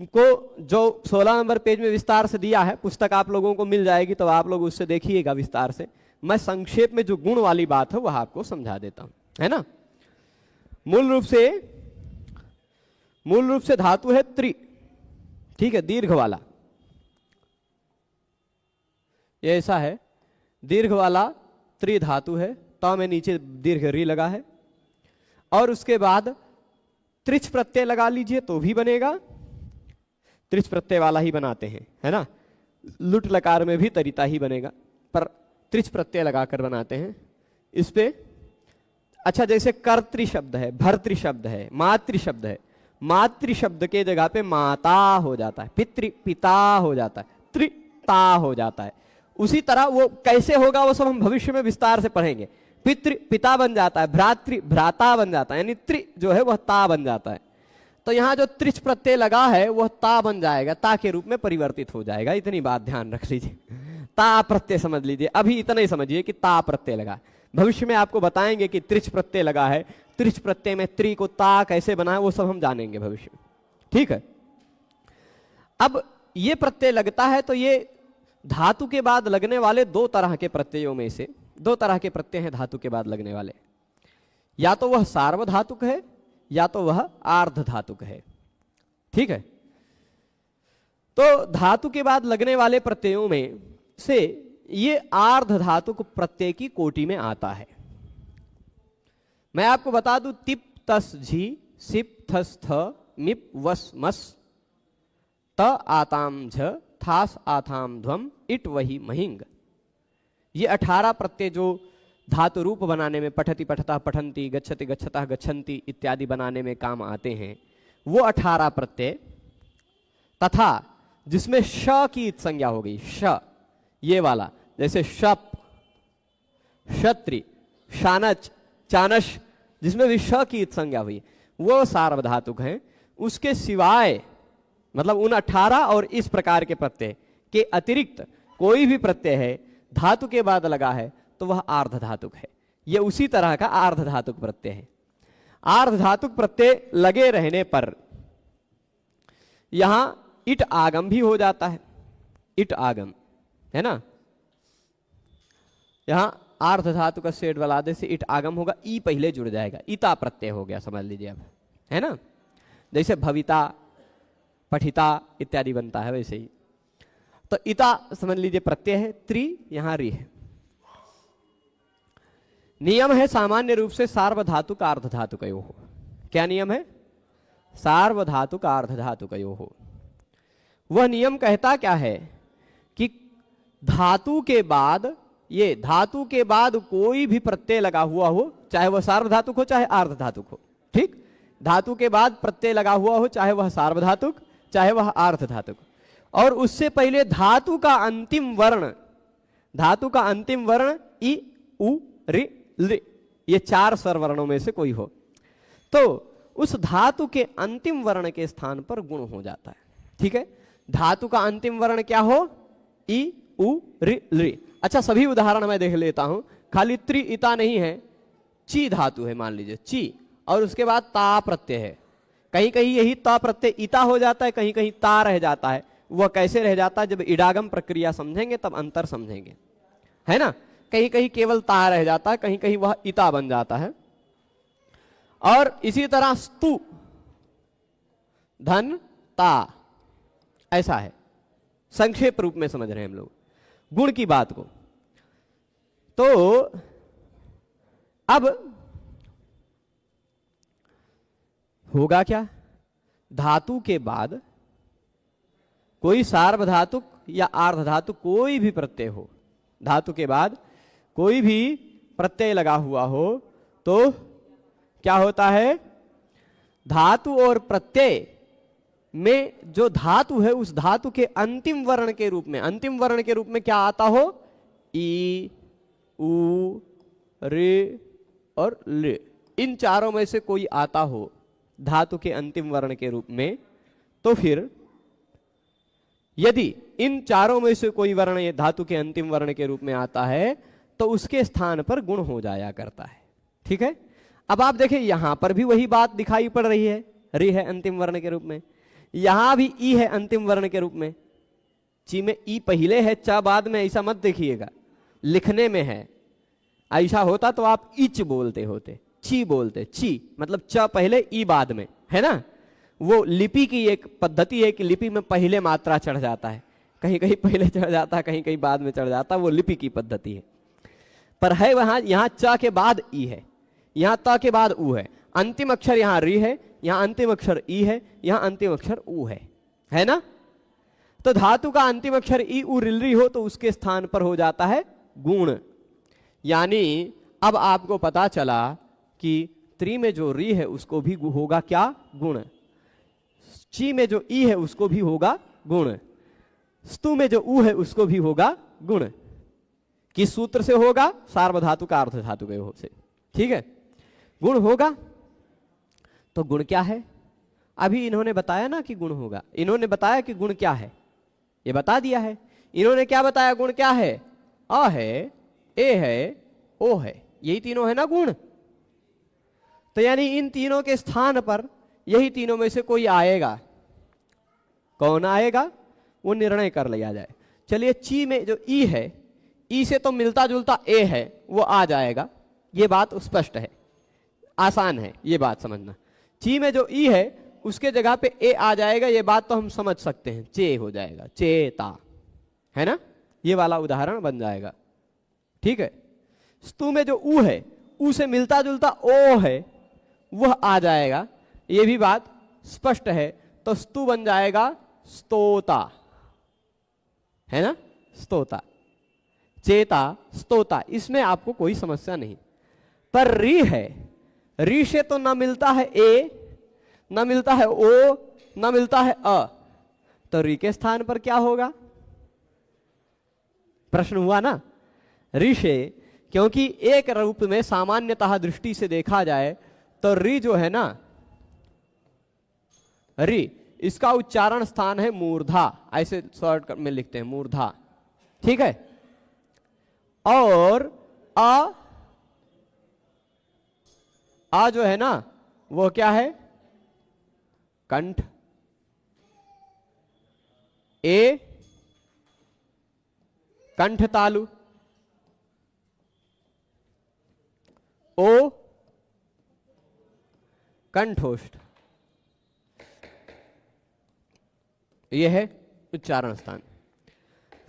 को जो 16 नंबर पेज में विस्तार से दिया है, पुस्तक आप लोगों को मिल जाएगी तो आप लोग उससे देखिएगा विस्तार से। मैं संक्षेप में जो गुण वाली बात है वह आपको समझा देता हूं, है ना। मूल रूप से धातु है त्रि, ठीक है, दीर्घ वाला, ये ऐसा है, दीर्घ वाला त्रि धातु है। तो में नीचे दीर्घ री लगा है, और उसके बाद त्रिच प्रत्यय लगा लीजिए तो भी बनेगा, त्रिच प्रत्यय वाला ही बनाते हैं, है ना। लुट लकार में भी तरिता ही बनेगा, पर त्रिच प्रत्यय लगाकर बनाते हैं इस पे। अच्छा, जैसे कर्तृ शब्द है, भर्तृ शब्द है, मातृ शब्द है, मातृ शब्द के जगह पे माता हो जाता है, पितृ पिता हो जाता है, त्रिता हो जाता है। उसी तरह वो कैसे होगा वो सब हम भविष्य में विस्तार से पढ़ेंगे। पितृ पिता बन जाता है, भ्रातृ भ्राता बन जाता है, यानी त्रि जो है वह ता बन जाता है। तो यहां जो त्रिच प्रत्यय लगा है वह ता बन जाएगा, ता के रूप में परिवर्तित हो जाएगा। इतनी बात ध्यान रख लीजिए, ता प्रत्यय समझ लीजिए। अभी इतना ही समझिए कि ता प्रत्यय लगा, भविष्य में आपको बताएंगे कि त्रिच प्रत्यय लगा है, त्रिच प्रत्यय में त्रि को ता कैसे बना है वो सब हम जानेंगे भविष्य में। ठीक है, अब ये प्रत्यय लगता है तो ये धातु के बाद लगने वाले दो तरह के प्रत्ययों में से दो तरह के प्रत्यय हैं धातु के बाद लगने वाले, या तो वह सार्वधातुक है या तो वह आर्ध धातुक है। ठीक है, तो धातु के बाद लगने वाले प्रत्ययों में से ये आर्ध धातुक प्रत्यय की कोटि में आता है। मैं आपको बता दूं, तिप तस झी सिप थस थ मिप वस मस त आताम झ थास आथाम ध्वम इट वही महिंग, ये 18 प्रत्यय जो धातु रूप बनाने में, पठति पठता पठंती, गच्छति गच्छता गच्छन्ति इत्यादि बनाने में काम आते हैं, वो 18 प्रत्यय, तथा जिसमें श की संज्ञा हो गई, श ये वाला, जैसे शप, क्षत्रि, शानच, चानश, जिसमें भी श की संज्ञा हुई, वो सार्वधातुक हैं। उसके सिवाय मतलब उन 18 और इस प्रकार के प्रत्यय के अतिरिक्त कोई भी प्रत्यय है धातु के बाद लगा है तो वह आर्ध धातुक है। यह उसी तरह का आर्ध धातुक प्रत्यय है। आर्ध धातुक प्रत्यय लगे रहने पर यहां इट आगम भी हो जाता है, इट आगम, है ना। यहां आर्ध धातु का सेठ वाला आदेश से इट आगम होगा, ई पहले जुड़ जाएगा, इता प्रत्यय हो गया, समझ लीजिए अब, है ना। जैसे भविता, पठिता इत्यादि बनता है वैसे ही। तो इता समझ लीजिए प्रत्यय है, त्रि यहां रि है। नियम है सामान्य रूप से सार्वधातुक आर्ध धातुकयो हो। क्या नियम है? सार्वधातुक आर्ध धातुकयो हो। वह नियम कहता क्या है कि धातु के बाद, ये धातु के बाद कोई भी प्रत्यय लगा हुआ हो, चाहे वह सार्वधातुक हो चाहे आर्ध धातुक हो, ठीक, धातु के बाद प्रत्यय लगा हुआ हो, चाहे वह सार्वधातुक चाहे वह आर्ध धातुक, और उससे पहले धातु का अंतिम वर्ण, धातु का अंतिम वर्ण इ उ रि लि, ये 4 स्वर वर्णों में से कोई हो, तो उस धातु के अंतिम वर्ण के स्थान पर गुण हो जाता है। ठीक है, धातु का अंतिम वर्ण क्या हो? इ उ रि लि। अच्छा, सभी उदाहरण मैं देख लेता हूं, खाली त्रि इता नहीं है, ची धातु है, मान लीजिए ची, और उसके बाद ता प्रत्यय है। कहीं कहीं यही ता प्रत्यय इता हो जाता है, कहीं कहीं ता रह जाता है, वह कैसे रह जाता है, जब इडागम प्रक्रिया समझेंगे तब अंतर समझेंगे, है ना। कहीं कहीं केवल ता रह जाता है, कहीं कहीं वह इता बन जाता है। और इसी तरह स्तु धन ता, ऐसा है। संक्षेप रूप में समझ रहे हैं हम लोग गुण की बात को। तो अब होगा क्या, धातु के बाद कोई सार्वधातुक या आर्धधातुक कोई भी प्रत्यय हो, धातु के बाद कोई भी प्रत्यय लगा हुआ हो तो क्या होता है, धातु और प्रत्यय में जो धातु है उस धातु के अंतिम वर्ण के रूप में, अंतिम वर्ण के रूप में क्या आता हो, ई, उ, रे और ले, इन चारों में से कोई आता हो धातु के अंतिम वर्ण के रूप में, तो फिर यदि इन चारों में से कोई वर्ण ये धातु के अंतिम वर्ण के रूप में आता है तो उसके स्थान पर गुण हो जाया करता है। ठीक है। अब आप देखें यहां पर भी वही बात दिखाई पड़ रही है, री है अंतिम वर्ण के रूप में, यहां भी ई है अंतिम वर्ण के रूप में, ची में ई पहले है चा बाद में, ऐसा मत देखिएगा, लिखने में है। ऐसा होता तो आप इच बोलते होते, ची बोलते, ची मतलब च पहले ई बाद में, है ना। वो लिपि की एक पद्धति है कि लिपि में पहले मात्रा चढ़ जाता है, कहीं कहीं पहले चढ़ जाता है, कहीं कहीं बाद में चढ़ जाता है, वो लिपि की पद्धति है। पर है वहां, यहां च के बाद ई है, यहां त के बाद उ है, अंतिम अक्षर यहां री है, यहां अंतिम अक्षर ई है, यहां अंतिम अक्षर उ है ना। तो धातु का अंतिम अक्षर ई उ रिलरी हो तो उसके स्थान पर हो जाता है गुण। यानी अब आपको पता चला कि त्रि में जो री है उसको भी होगा क्या, गुण। ची में जो ई है उसको भी होगा गुण। स्तु में जो उ है उसको भी होगा गुण। किस सूत्र से होगा, सार्वधातु का अर्ध धातु के हो से। ठीक है, गुण होगा। तो गुण क्या है, अभी इन्होंने बताया ना कि गुण होगा, इन्होंने बताया कि गुण क्या है, ये बता दिया है। इन्होंने क्या बताया, गुण क्या है, अ है, ए है, ओ है, यही तीनों है ना गुण। तो यानी इन तीनों के स्थान पर यही तीनों में से कोई आएगा। कौन आएगा वो निर्णय कर लिया जाए। चलिए, ची में जो ई है, ई से तो मिलता जुलता ए है, वो आ जाएगा, ये बात स्पष्ट है, आसान है ये बात समझना। ची में जो ई है उसके जगह पे ए आ जाएगा, ये बात तो हम समझ सकते हैं, चे हो जाएगा, चेता, है ना, ये वाला उदाहरण बन जाएगा। ठीक है। स्तु में जो उ है, उ से मिलता जुलता ओ है, वह आ जाएगा, ये भी बात स्पष्ट है। तो स्तु बन जाएगा स्तोता, है ना, स्तोता, चेता, स्तोता, इसमें आपको कोई समस्या नहीं। पर री है, री से तो ना मिलता है ए, ना मिलता है ओ, ना मिलता है अ, तो री के स्थान पर क्या होगा, प्रश्न हुआ ना। री से, क्योंकि एक रूप में सामान्यतः दृष्टि से देखा जाए तो री जो है ना, री, इसका उच्चारण स्थान है मूर्धा, ऐसे शॉर्ट में लिखते हैं मूर्धा। ठीक है। और आ जो है ना वो क्या है, कंठ, ए कंठ तालु, ओ कंठोष्ठ, यह है उच्चारण स्थान।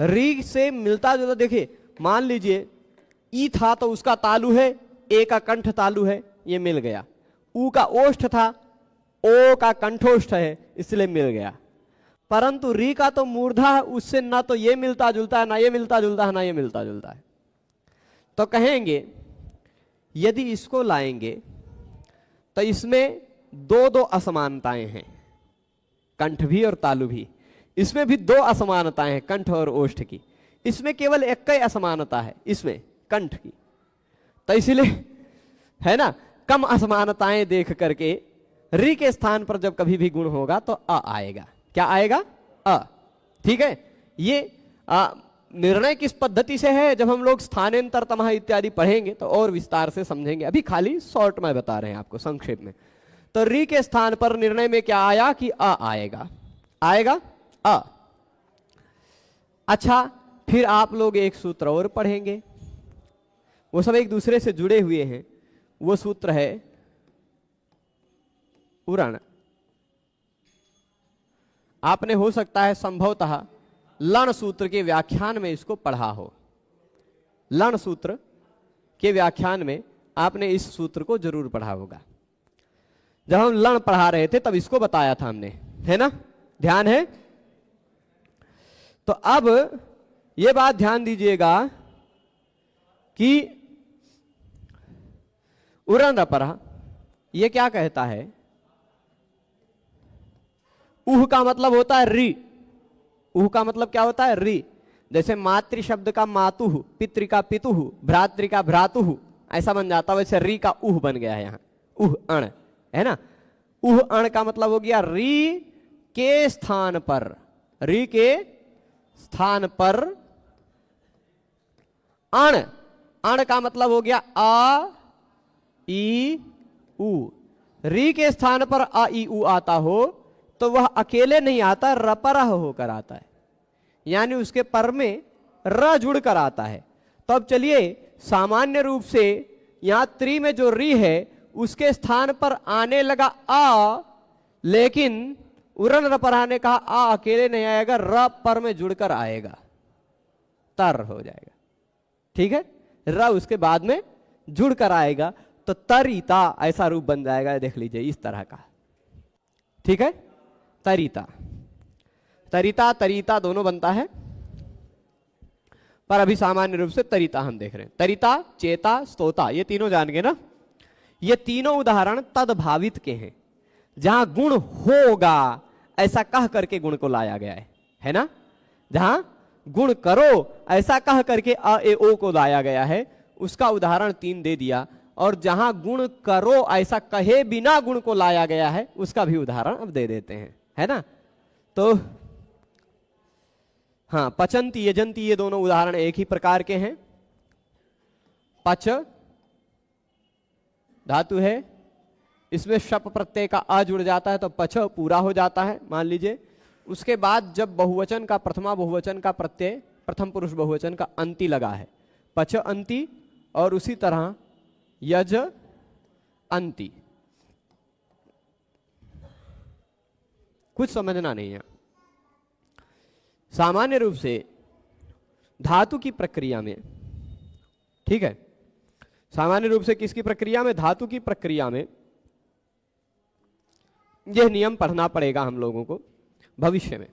री से मिलता जुलता, देखिए मान लीजिए ई था तो उसका तालु है, ए का कंठ तालु है, ये मिल गया। ऊ का ओष्ठ था, ओ का कंठोष्ठ है, इसलिए मिल गया। परंतु री का तो मूर्धा है, उससे ना तो ये मिलता जुलता है, ना ये मिलता जुलता है, ना ये मिलता जुलता है। तो कहेंगे यदि इसको लाएंगे तो इसमें दो दो असमानताएं हैं, कंठ भी और तालु भी। इसमें भी दो असमानताएं हैं, कंठ और ओष्ठ की। इसमें केवल एक ही असमानता है, इसमें कंठ की। तो इसलिए है ना, कम असमानताएं देख करके री के स्थान पर जब कभी भी गुण होगा तो अ आएगा। क्या आएगा, अ। ठीक है। ये निर्णय किस पद्धति से है, जब हम लोग स्थानांतर तमह इत्यादि पढ़ेंगे तो और विस्तार से समझेंगे, अभी खाली शॉर्ट में बता रहे हैं आपको संक्षेप में। तो री के स्थान पर निर्णय में क्या आया कि अ आएगा, आएगा अ। अच्छा, फिर आप लोग एक सूत्र और पढ़ेंगे, वो सब एक दूसरे से जुड़े हुए हैं। वो सूत्र है उरण। आपने हो सकता है संभवतः लण सूत्र के व्याख्यान में इसको पढ़ा हो। लण सूत्र के व्याख्यान में आपने इस सूत्र को जरूर पढ़ा होगा। जब हम लण पढ़ा रहे थे तब इसको बताया था हमने, है ना? ध्यान है? तो अब ये बात ध्यान दीजिएगा कि उरण रपरा ये क्या कहता है? उह का मतलब होता है री। उह का मतलब क्या होता है? री। जैसे मातृ शब्द का मातुह, पितृ का पितुह, भ्रातृ का भ्रातुह, ऐसा बन जाता है। वैसे री का उह बन गया है यहां, उह अण, है ना? उह अण का मतलब हो गया री के स्थान पर, री के स्थान पर अण। अण का मतलब हो गया आ ई उ। री के स्थान पर आ ई उ आता हो तो वह अकेले नहीं आता, रपरह होकर आता है, यानी उसके पर में र जुड़कर आता है। तो अब चलिए, सामान्य रूप से यहां त्रि में जो री है उसके स्थान पर आने लगा आ, लेकिन उरण रपरहा ने कहा आ अकेले नहीं आएगा, र पर में जुड़कर आएगा, तर हो जाएगा। ठीक है? र उसके बाद में जुड़कर आएगा तो तरीता ऐसा रूप बन जाएगा। देख लीजिए इस तरह का। ठीक है? तरीता, तरीता तरीता दोनों बनता है, पर अभी सामान्य रूप से तरीता हम देख रहे हैं। तरीता, चेता, स्तोता, ये तीनों जान गए ना? ये तीनों उदाहरण तदभावित के हैं, जहां गुण होगा ऐसा कह करके गुण को लाया गया है ना? जहां गुण करो ऐसा कह करके अ ए ओ को लाया गया है, उसका उदाहरण 3 दे दिया। और जहां गुण करो ऐसा कहे बिना गुण को लाया गया है, उसका भी उदाहरण अब दे देते हैं, है ना? तो हाँ, पचंती यजंती ये दोनों उदाहरण एक ही प्रकार के हैं। पच धातु है, इसमें शप प्रत्यय का आ जुड़ जाता है तो पच पूरा हो जाता है, मान लीजिए। उसके बाद जब बहुवचन का, प्रथमा बहुवचन का प्रत्यय प्रथम पुरुष बहुवचन का अंति लगा है, पच अंति, और उसी तरह यज अंति। कुछ समझना नहीं है। सामान्य रूप से धातु की प्रक्रिया में, ठीक है, सामान्य रूप से किसकी प्रक्रिया में? धातु की प्रक्रिया में यह नियम पढ़ना पड़ेगा हम लोगों को भविष्य में।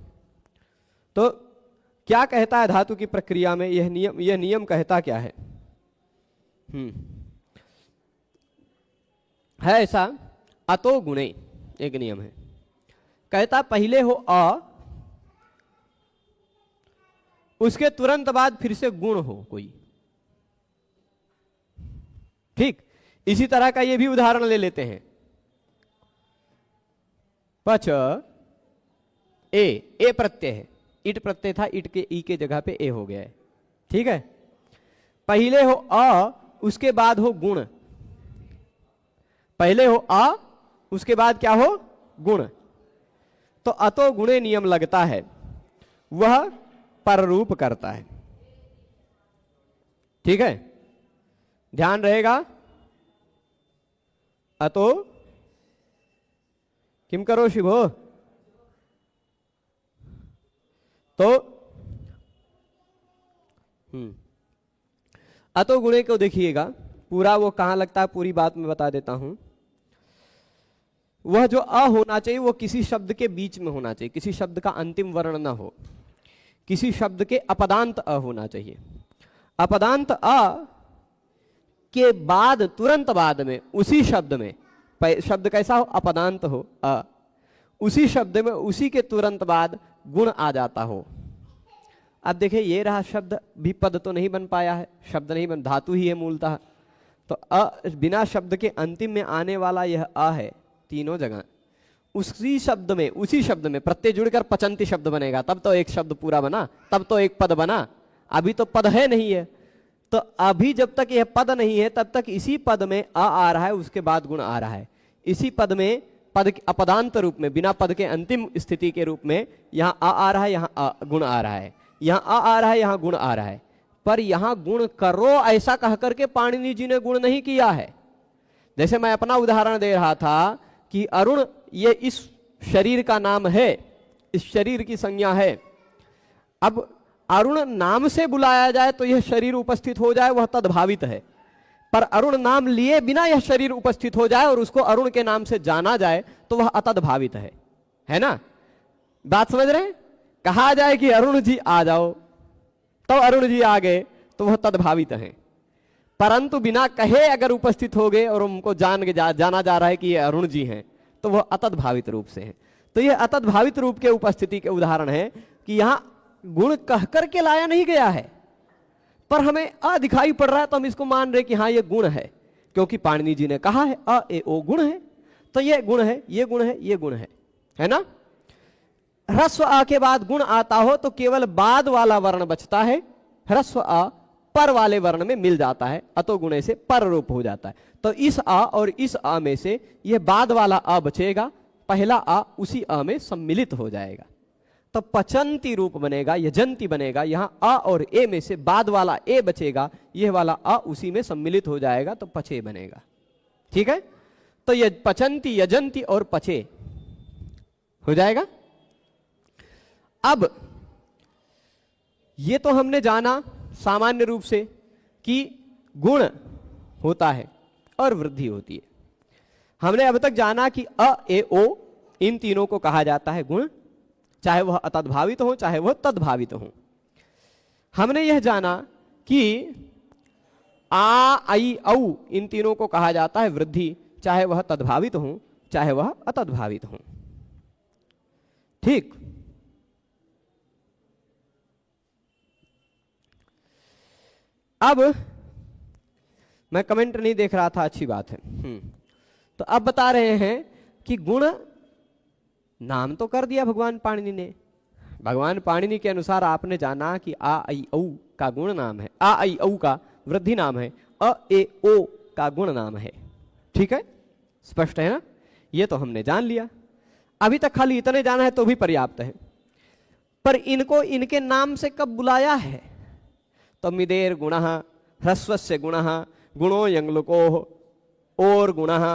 तो क्या कहता है धातु की प्रक्रिया में यह नियम कहता क्या है? है ऐसा, अतो गुणे एक नियम है, कहता पहले हो अ, उसके तुरंत बाद फिर से गुण हो कोई। ठीक, इसी तरह का ये भी उदाहरण ले लेते हैं। पच ए प्रत्यय है, इट प्रत्यय था, इट के ई के जगह पे ए हो गया है। ठीक है? पहले हो अ, उसके बाद हो गुण। पहले हो आ, उसके बाद क्या हो? गुण। तो अतो गुणे नियम लगता है, वह पररूप करता है। ठीक है? ध्यान रहेगा। अतो किम करो शिवो, तो अतो गुणे को देखिएगा, पूरा वो कहां लगता है, पूरी बात में बता देता हूं। वह जो अ होना चाहिए वो किसी शब्द के बीच में होना चाहिए, किसी शब्द का अंतिम वर्ण ना हो, किसी शब्द के अपदांत अ होना चाहिए। अपदांत अ के बाद, तुरंत बाद में, उसी शब्द में, शब्द कैसा हो? अपदांत हो अ, उसी शब्द में उसी के तुरंत बाद गुण आ जाता हो। अब देखिए, ये रहा शब्द भी पद तो नहीं बन पाया है, शब्द नहीं बन, धातु ही है मूलतः। तो अ बिना शब्द के अंतिम में आने वाला यह अ है तीनों जगह। उसी शब्द में, उसी शब्द में प्रत्यय जुड़कर पचंती शब्द बनेगा, तब तो एक शब्द पूरा बना, तब तो एक पद बना। अभी तो पद है नहीं है, तो अभी जब तक यह पद नहीं है तब तक इसी पद में आ रहा है, उसके बाद गुण आ रहा है। इसी पद में, पद के अपदांत रूप में, बिना पद के अंतिम स्थिति के रूप में यहां आ रहा है, यहां गुण आ रहा है। यहां आ रहा है, यहां गुण आ रहा है, पर यहां गुण करो ऐसा कह करके पाणिनि जी ने गुण नहीं किया है। जैसे मैं अपना उदाहरण दे रहा था कि अरुण ये इस शरीर का नाम है, इस शरीर की संज्ञा है। अब अरुण नाम से बुलाया जाए तो यह शरीर उपस्थित हो जाए, वह तद्भावित है। पर अरुण नाम लिए बिना यह शरीर उपस्थित हो जाए और उसको अरुण के नाम से जाना जाए तो वह अतद्भावित है ना? बात समझ रहे हैं? कहा जाए कि अरुण जी आ जाओ, तो अरुण जी आ गए तो वह तद्भावित है। परंतु बिना कहे अगर उपस्थित हो गए और उनको जाना जा रहा है कि ये अरुण जी हैं, तो वह अतद्भावित रूप से है। तो यह अतद्भावित रूप के उपस्थिति के उदाहरण है कि यहां गुण कह करके लाया नहीं गया है, पर हमें अ दिखाई पड़ रहा है तो हम इसको मान रहे कि हाँ ये गुण है, क्योंकि पाणिनि जी ने कहा है अ ए ओ गुण है, तो ये गुण है, ये गुण है, ये गुण है ना? ह्रस्व आ के बाद गुण आता हो तो केवल बाद वाला वर्ण बचता है, ह्रस्व आ पर वाले वर्ण में मिल जाता है, अतो गुणे से पर रूप हो जाता है। तो इस आ और इस आ में से यह बाद वाला आ बचेगा, पहला आ उसी आ में सम्मिलित हो जाएगा, तो पचंती रूप बनेगा, यजंती बनेगा। यहां आ और ए में से बाद वाला ए बचेगा, यह वाला आ उसी में सम्मिलित हो जाएगा, तो पचे बनेगा। ठीक है? तो ये पचंती, यजंती और पचे हो जाएगा। अब ये तो हमने जाना सामान्य रूप से कि गुण होता है और वृद्धि होती है। हमने अब तक जाना कि अ ए ओ इन तीनों को कहा जाता है गुण, चाहे वह अतद्भावित हो चाहे वह तद्भावित हो। हमने यह जाना कि आ आई औ इन तीनों को कहा जाता है वृद्धि, चाहे वह तद्भावित हो चाहे वह अतद्भावित हो। ठीक? अब मैं कमेंट नहीं देख रहा था, अच्छी बात है। तो अब बता रहे हैं कि गुण नाम तो कर दिया भगवान पाणिनि ने। भगवान पाणिनि के अनुसार आपने जाना कि आ आई औ का गुण नाम है, आ आई औ का वृद्धि नाम है, अ ए ओ का गुण नाम है। ठीक है? स्पष्ट है ना? ये तो हमने जान लिया। अभी तक खाली इतने जाना है तो भी पर्याप्त है। पर इनको इनके नाम से कब बुलाया है? तो मिदेर गुणः, ह्रस्वस्य गुणः, गुणो यंगलुको और गुणः,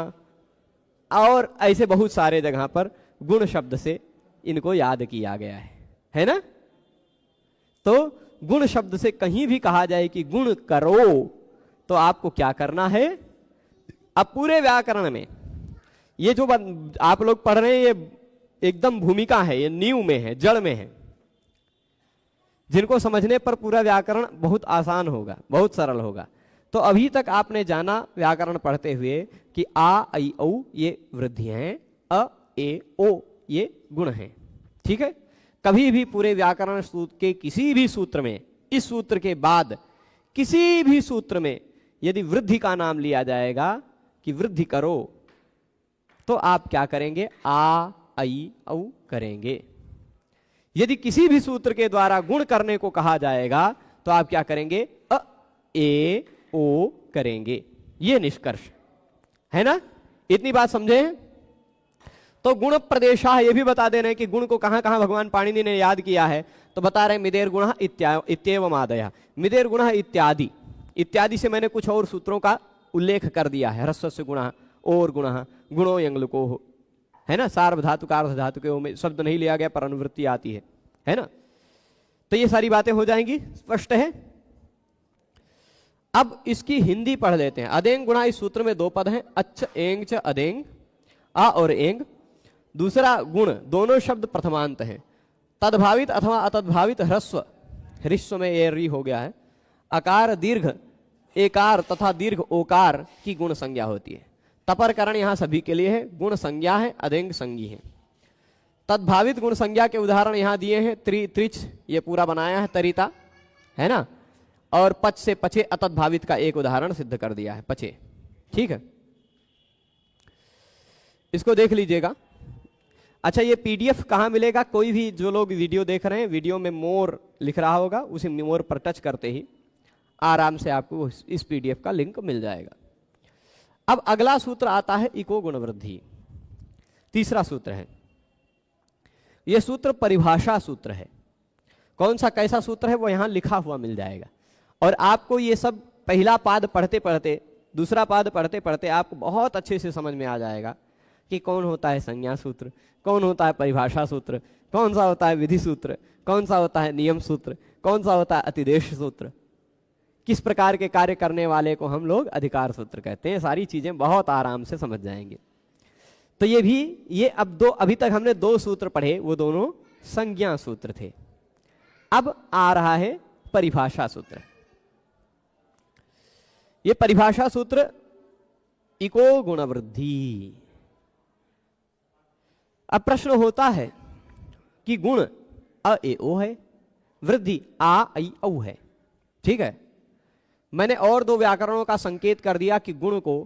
और ऐसे बहुत सारे जगह पर गुण शब्द से इनको याद किया गया है ना? तो गुण शब्द से कहीं भी कहा जाए कि गुण करो, तो आपको क्या करना है? अब पूरे व्याकरण में ये जो आप लोग पढ़ रहे हैं ये एकदम भूमिका है, ये नींव में है, जड़ में है। जिनको समझने पर पूरा व्याकरण बहुत आसान होगा, बहुत सरल होगा। तो अभी तक आपने जाना व्याकरण पढ़ते हुए कि आ आई औ ये वृद्धि हैं, अ ए ओ ये गुण हैं। ठीक है? कभी भी पूरे व्याकरण सूत्र के किसी भी सूत्र में, इस सूत्र के बाद किसी भी सूत्र में यदि वृद्धि का नाम लिया जाएगा कि वृद्धि करो, तो आप क्या करेंगे? आ आई औ करेंगे। यदि किसी भी सूत्र के द्वारा गुण करने को कहा जाएगा तो आप क्या करेंगे? अ ए ओ करेंगे। ये निष्कर्ष है ना? इतनी बात समझे हैं? तो गुण प्रदेशा ये भी बता दे रहे हैं कि गुण को कहां कहां भगवान पाणिनि ने याद किया है। तो बता रहे हैं मिदेर गुण इत्येवम आदयः, मिदेर गुण इत्यादि। इत्यादि से मैंने कुछ और सूत्रों का उल्लेख कर दिया है। ह्रस्वस्य गुणः और गुणः, गुणो यंगलुको है ना? सार्वधातु का अर्ध धातु के में शब्द नहीं लिया गया पर अनुवृत्ति आती है ना? तो ये सारी बातें हो जाएंगी। स्पष्ट है? अब इसकी हिंदी पढ़ लेते हैं। अदेंग गुणा, इस सूत्र में दो पद हैं, अच्छ एंग च अदेंग, आ और एंग। दूसरा गुण, दोनों शब्द प्रथमांत हैं। तद्भावित अथवा अतद्भावित ह्रस्व, ह्रस्व में ये री हो गया है। अकार दीर्घ एकार तथा दीर्घ ओकार की गुण संज्ञा होती है। तपरकरण यहां सभी के लिए है, गुण संज्ञा है, अदेंग संज्ञी है। तद्भावित गुण संज्ञा के उदाहरण यहां दिए हैं। त्रिच ये पूरा बनाया है, तरिता है ना? और पच से पचे अतद्भावित का एक उदाहरण सिद्ध कर दिया है, पचे। ठीक है? इसको देख लीजिएगा। अच्छा, ये पीडीएफ कहां मिलेगा? कोई भी जो लोग वीडियो देख रहे हैं, वीडियो में मोर लिख रहा होगा, उसी मोर पर टच करते ही आराम से आपको इस पीडीएफ का लिंक मिल जाएगा। अब अगला सूत्र आता है इको गुण वृद्धि। तीसरा सूत्र है। यह सूत्र परिभाषा सूत्र है। कौन सा कैसा सूत्र है वो यहां लिखा हुआ मिल जाएगा। और आपको ये सब पहला पाद पढ़ते पढ़ते, दूसरा पाद पढ़ते पढ़ते आपको बहुत अच्छे से समझ में आ जाएगा कि कौन होता है संज्ञा सूत्र, कौन होता है परिभाषा सूत्र, कौन सा होता है विधि सूत्र, कौन सा होता है नियम सूत्र, कौन सा होता है अतिदेश सूत्र, किस प्रकार के कार्य करने वाले को हम लोग अधिकार सूत्र कहते हैं। सारी चीजें बहुत आराम से समझ जाएंगे। तो ये अब अभी तक हमने 2 सूत्र पढ़े, वो दोनों संज्ञा सूत्र थे। अब आ रहा है परिभाषा सूत्र। ये परिभाषा सूत्र इको गुण वृद्धि। अब प्रश्न होता है कि गुण अ ए ओ है, वृद्धि आ आई औ है। ठीक है, मैंने और 2 व्याकरणों का संकेत कर दिया कि गुण को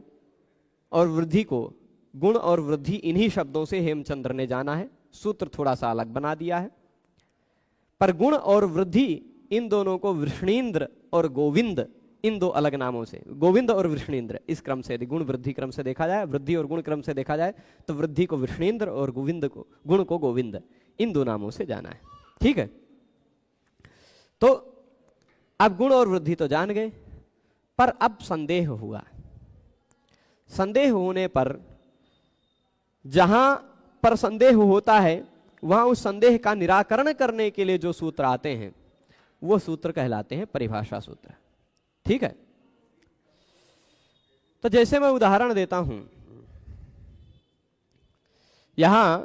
और वृद्धि को, गुण और वृद्धि इन्हीं शब्दों से हेमचंद्र ने जाना है, सूत्र थोड़ा सा अलग बना दिया है। पर गुण और वृद्धि इन दोनों को वृष्णींद्र और गोविंद, इन 2 अलग नामों से, गोविंद और वृष्णींद्र, इस क्रम से यदि गुण वृद्धि क्रम से देखा जाए, वृद्धि और गुण क्रम से देखा जाए, तो वृद्धि को वृष्णींद्र और गोविंद को, गुण को गोविंद, इन 2 नामों से जाना है। ठीक है, तो अब गुण और वृद्धि तो जान गए, पर अब संदेह हुआ। संदेह होने पर, जहां पर संदेह होता है वहां उस संदेह का निराकरण करने के लिए जो सूत्र आते हैं वो सूत्र कहलाते हैं परिभाषा सूत्र। ठीक है, तो जैसे मैं उदाहरण देता हूं, यहां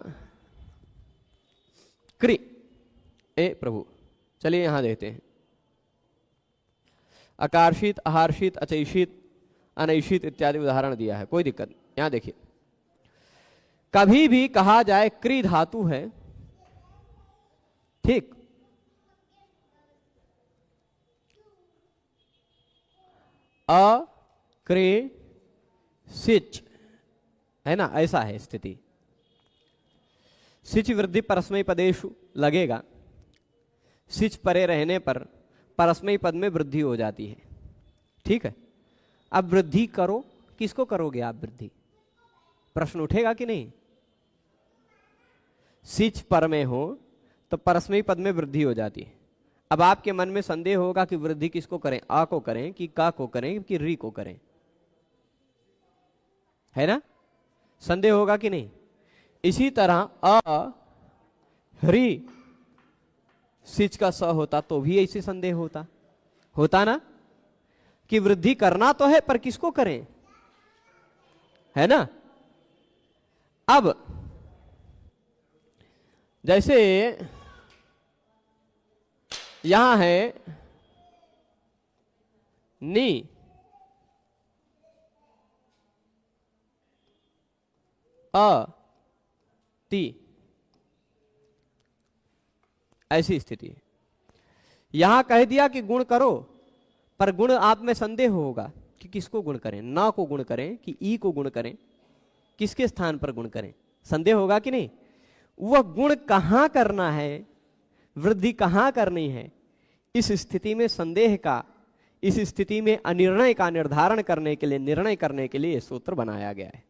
क्रि ए प्रभु, चलिए यहां देखते हैं, अकारशीत, आहारशीत, अचैशीत, अनैशीत इत्यादि उदाहरण दिया है, कोई दिक्कत नहीं। यहां देखिए, कभी भी कहा जाए क्रि धातु है, ठीक, अ क्रि सिच है ना, ऐसा है स्थिति। सिच वृद्धि परस्मय पदेशु लगेगा, सिच परे रहने पर परस्मय पद में वृद्धि हो जाती है। ठीक है, अब वृद्धि करो, किसको करोगे आप वृद्धि, प्रश्न उठेगा कि नहीं। सिच पर में हो तो परस्मय पद में वृद्धि हो जाती है। अब आपके मन में संदेह होगा कि वृद्धि किसको करें, आ को करें कि का को करें कि री को करें, है ना, संदेह होगा कि नहीं। इसी तरह अ री सिच का स होता तो भी ऐसे संदेह होता ना, कि वृद्धि करना तो है पर किसको करें, है ना। अब जैसे यहां है नी, अ ती, ऐसी स्थिति है। यहां कह दिया कि गुण करो, पर गुण आप में संदेह होगा कि किसको गुण करें, ना को गुण करें कि ई को गुण करें, किसके स्थान पर गुण करें, संदेह होगा कि नहीं। वह गुण कहां करना है, वृद्धि कहां करनी है, इस स्थिति में संदेह का, इस स्थिति में अनिर्णय का निर्धारण करने के लिए, निर्णय करने के लिए सूत्र बनाया गया है।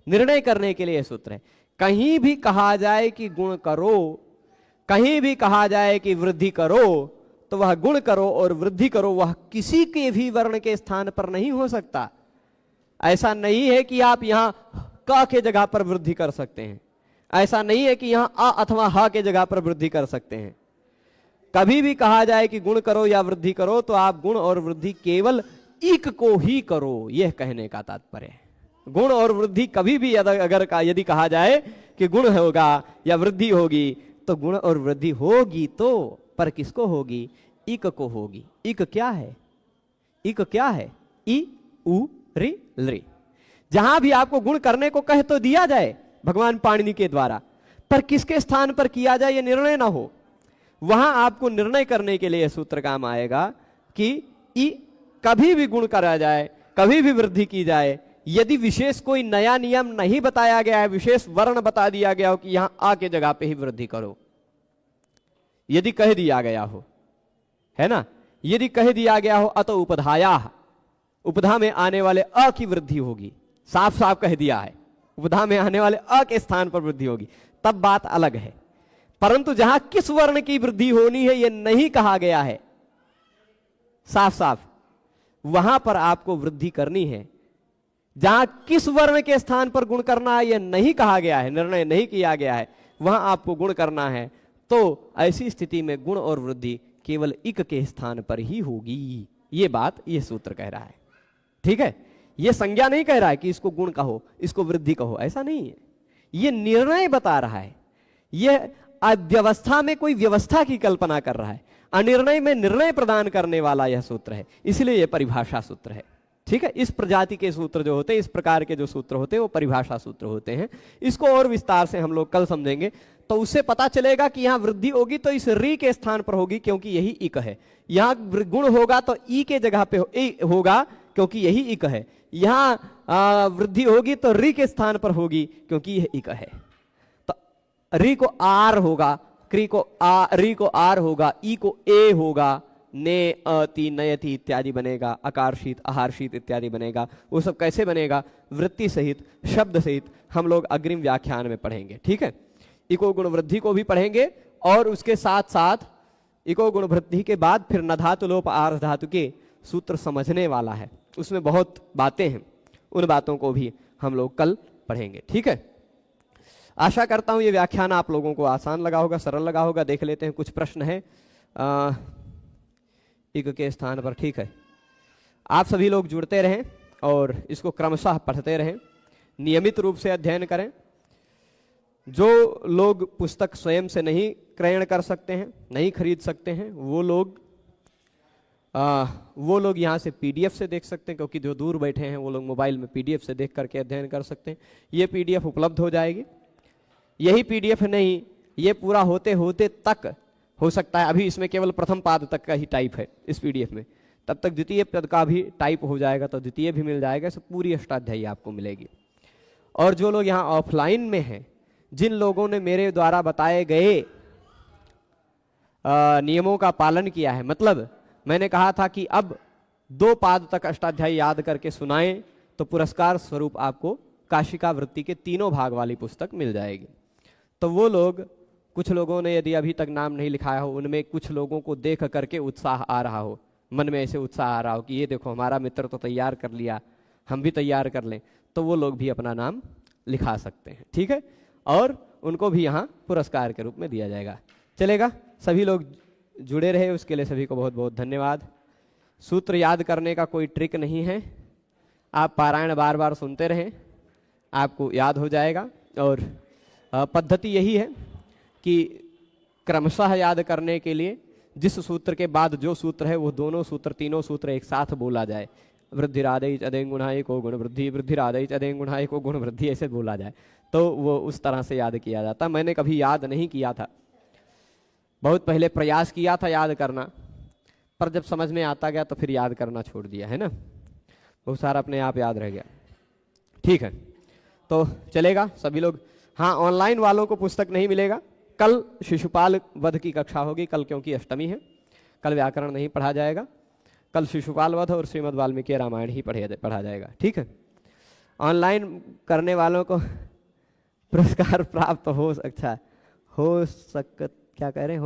निर्णय करने के लिए सूत्र है। कहीं भी कहा जाए कि गुण करो, कहीं भी कहा जाए कि वृद्धि करो, तो वह गुण करो और वृद्धि करो वह किसी के भी वर्ण के स्थान पर नहीं हो सकता। ऐसा नहीं है कि आप यहां क के जगह पर वृद्धि कर सकते हैं, ऐसा नहीं है कि यहां अ अथवा ह के जगह पर वृद्धि कर सकते हैं। कभी भी कहा जाए कि गुण करो या वृद्धि करो तो आप गुण और वृद्धि केवल एक को ही करो, यह कहने का तात्पर्य है। गुण और वृद्धि कभी भी अगर यदि कहा जाए कि गुण होगा या वृद्धि होगी, तो गुण और वृद्धि होगी तो, पर किसको होगी, इक को होगी। इक क्या है, इक क्या है, ई उ रि लृ। जहां भी आपको गुण करने को कह तो दिया जाए भगवान पाणिनि के द्वारा, पर किसके स्थान पर किया जाए यह निर्णय ना हो, वहां आपको निर्णय करने के लिए सूत्र काम आएगा कि ई कभी भी गुण करा जाए, कभी भी वृद्धि की जाए, यदि विशेष कोई नया नियम नहीं बताया गया है, विशेष वर्ण बता दिया गया हो कि यहां आ के जगह पे ही वृद्धि करो, यदि कह दिया गया हो, है ना, यदि कह दिया गया हो अतो उपधाया, उपधा में आने वाले अ की वृद्धि होगी, साफ साफ कह दिया है उपधा में आने वाले अ के स्थान पर वृद्धि होगी, तब बात अलग है। परंतु जहां किस वर्ण की वृद्धि होनी है यह नहीं कहा गया है साफ साफ, वहां पर आपको वृद्धि करनी है। जहां किस वर्ण के स्थान पर गुण करना है यह नहीं कहा गया है, निर्णय नहीं किया गया है, वहां आपको गुण करना है। तो ऐसी स्थिति में गुण और वृद्धि केवल इक के स्थान पर ही होगी। ये बात ये सूत्र कह रहा है। ठीक है, ये संज्ञा नहीं कह रहा है कि इसको गुण कहो, इसको वृद्धि कहो, ऐसा नहीं है। ये निर्णय बता रहा है। ये अव्यवस्था में कोई व्यवस्था की कल्पना कर रहा है, अनिर्णय में निर्णय प्रदान करने वाला यह सूत्र है, इसलिए यह परिभाषा सूत्र है। ठीक है, इस प्रजाति के सूत्र जो होते हैं, इस प्रकार के जो सूत्र होते हैं वो परिभाषा सूत्र होते हैं। इसको और विस्तार से हम लोग कल समझेंगे, तो उससे पता चलेगा कि यहां वृद्धि होगी तो इस री के स्थान पर होगी क्योंकि यही इक है। यहां गुण होगा तो ई के जगह पे होगा क्योंकि यही इक है। यहां वृद्धि होगी तो री के स्थान पर होगी क्योंकि यह इक है। तो री को आर होगा, री को आर होगा, ई को ए होगा, ने अति नयति इत्यादि बनेगा, अकारशीत आहारशीत इत्यादि बनेगा। वो सब कैसे बनेगा? वृत्ति सहित, शब्द सहित हम लोग अग्रिम व्याख्यान में पढ़ेंगे। ठीक है, इको गुण वृद्धि को भी पढ़ेंगे और उसके साथ साथ इको गुण वृद्धि के बाद फिर न धातु लोप आर्ध धातु के सूत्र समझने वाला है, उसमें बहुत बातें हैं, उन बातों को भी हम लोग कल पढ़ेंगे। ठीक है, आशा करता हूं ये व्याख्यान आप लोगों को आसान लगा होगा, सरल लगा होगा। देख लेते हैं कुछ प्रश्न है इक के स्थान पर। ठीक है, आप सभी लोग जुड़ते रहें और इसको क्रमशः पढ़ते रहें, नियमित रूप से अध्ययन करें। जो लोग पुस्तक स्वयं से नहीं क्रयण कर सकते हैं, नहीं खरीद सकते हैं, वो लोग यहाँ से पीडीएफ से देख सकते हैं, क्योंकि जो दूर बैठे हैं वो लोग मोबाइल में पीडीएफ से देख करके अध्ययन कर सकते हैं। ये पीडीएफ उपलब्ध हो जाएगी। यही पीडीएफ नहीं, ये पूरा होते होते तक हो सकता है, अभी इसमें केवल प्रथम पाद तक का ही टाइप है इस पीडीएफ में, तब तक द्वितीय पद का भी टाइप हो जाएगा तो द्वितीय भी मिल जाएगा। सब पूरी अष्टाध्यायी आपको मिलेगी। और जो लोग यहाँ ऑफलाइन में हैं, जिन लोगों ने मेरे द्वारा बताए गए नियमों का पालन किया है, मतलब मैंने कहा था कि अब 2 पाद तक अष्टाध्यायी याद करके सुनाएं तो पुरस्कार स्वरूप आपको काशिका वृत्ति के 3 भाग वाली पुस्तक मिल जाएगी। तो वो लोग, कुछ लोगों ने यदि अभी तक नाम नहीं लिखाया हो, उनमें कुछ लोगों को देख करके उत्साह आ रहा हो, मन में ऐसे उत्साह आ रहा हो कि ये देखो हमारा मित्र तो तैयार कर लिया, हम भी तैयार कर लें, तो वो लोग भी अपना नाम लिखा सकते हैं। ठीक है, और उनको भी यहाँ पुरस्कार के रूप में दिया जाएगा। चलेगा, सभी लोग जुड़े रहे, उसके लिए सभी को बहुत बहुत धन्यवाद। सूत्र याद करने का कोई ट्रिक नहीं है, आप पारायण बार बार सुनते रहें, आपको याद हो जाएगा। और पद्धति यही है कि क्रमशः याद करने के लिए जिस सूत्र के बाद जो सूत्र है वो दोनों सूत्र, तीनों सूत्र एक साथ बोला जाए। वृद्धिरादेय अदें गुणाय को गुण वृद्धि, वृद्धिरादेय अदें गुणाय को गुण वृद्धि, ऐसे बोला जाए तो वो उस तरह से याद किया जाता। मैंने कभी याद नहीं किया था, बहुत पहले प्रयास किया था याद करना, पर जब समझ में आता गया तो फिर याद करना छोड़ दिया है ना, बहुत सारा अपने आप याद रह गया। ठीक है, तो चलेगा सभी लोग। हाँ, ऑनलाइन वालों को पुस्तक नहीं मिलेगा। कल शिशुपाल वध की कक्षा होगी, कल क्योंकि अष्टमी है, कल व्याकरण नहीं पढ़ा जाएगा। कल शिशुपाल वध और श्रीमद् वाल्मीकि रामायण ही पढ़ा जाएगा। ठीक है, ऑनलाइन करने वालों को पुरस्कार प्राप्त हो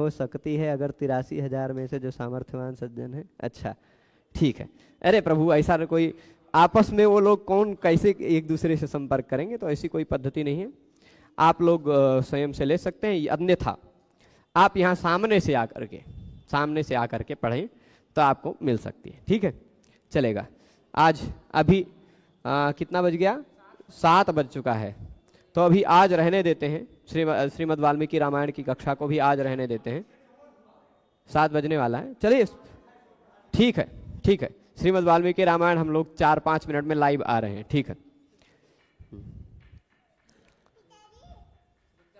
सकती है अगर 83,000 में से जो सामर्थ्यवान सज्जन है। अच्छा, ठीक है। अरे प्रभु, ऐसा कोई आपस में वो लोग कौन कैसे एक दूसरे से संपर्क करेंगे, तो ऐसी कोई पद्धति नहीं है। आप लोग स्वयं से ले सकते हैं, अन्यथा आप यहाँ सामने से आकर के पढ़ें तो आपको मिल सकती है। ठीक है, चलेगा। आज अभी कितना बज गया? 7 बज चुका है, तो अभी आज रहने देते हैं। श्रीमद् वाल्मीकि रामायण की कक्षा को भी आज रहने देते हैं, 7 बजने वाला है। चलिए, ठीक है। श्रीमद् वाल्मीकि रामायण हम लोग 4-5 मिनट में लाइव आ रहे हैं। ठीक है।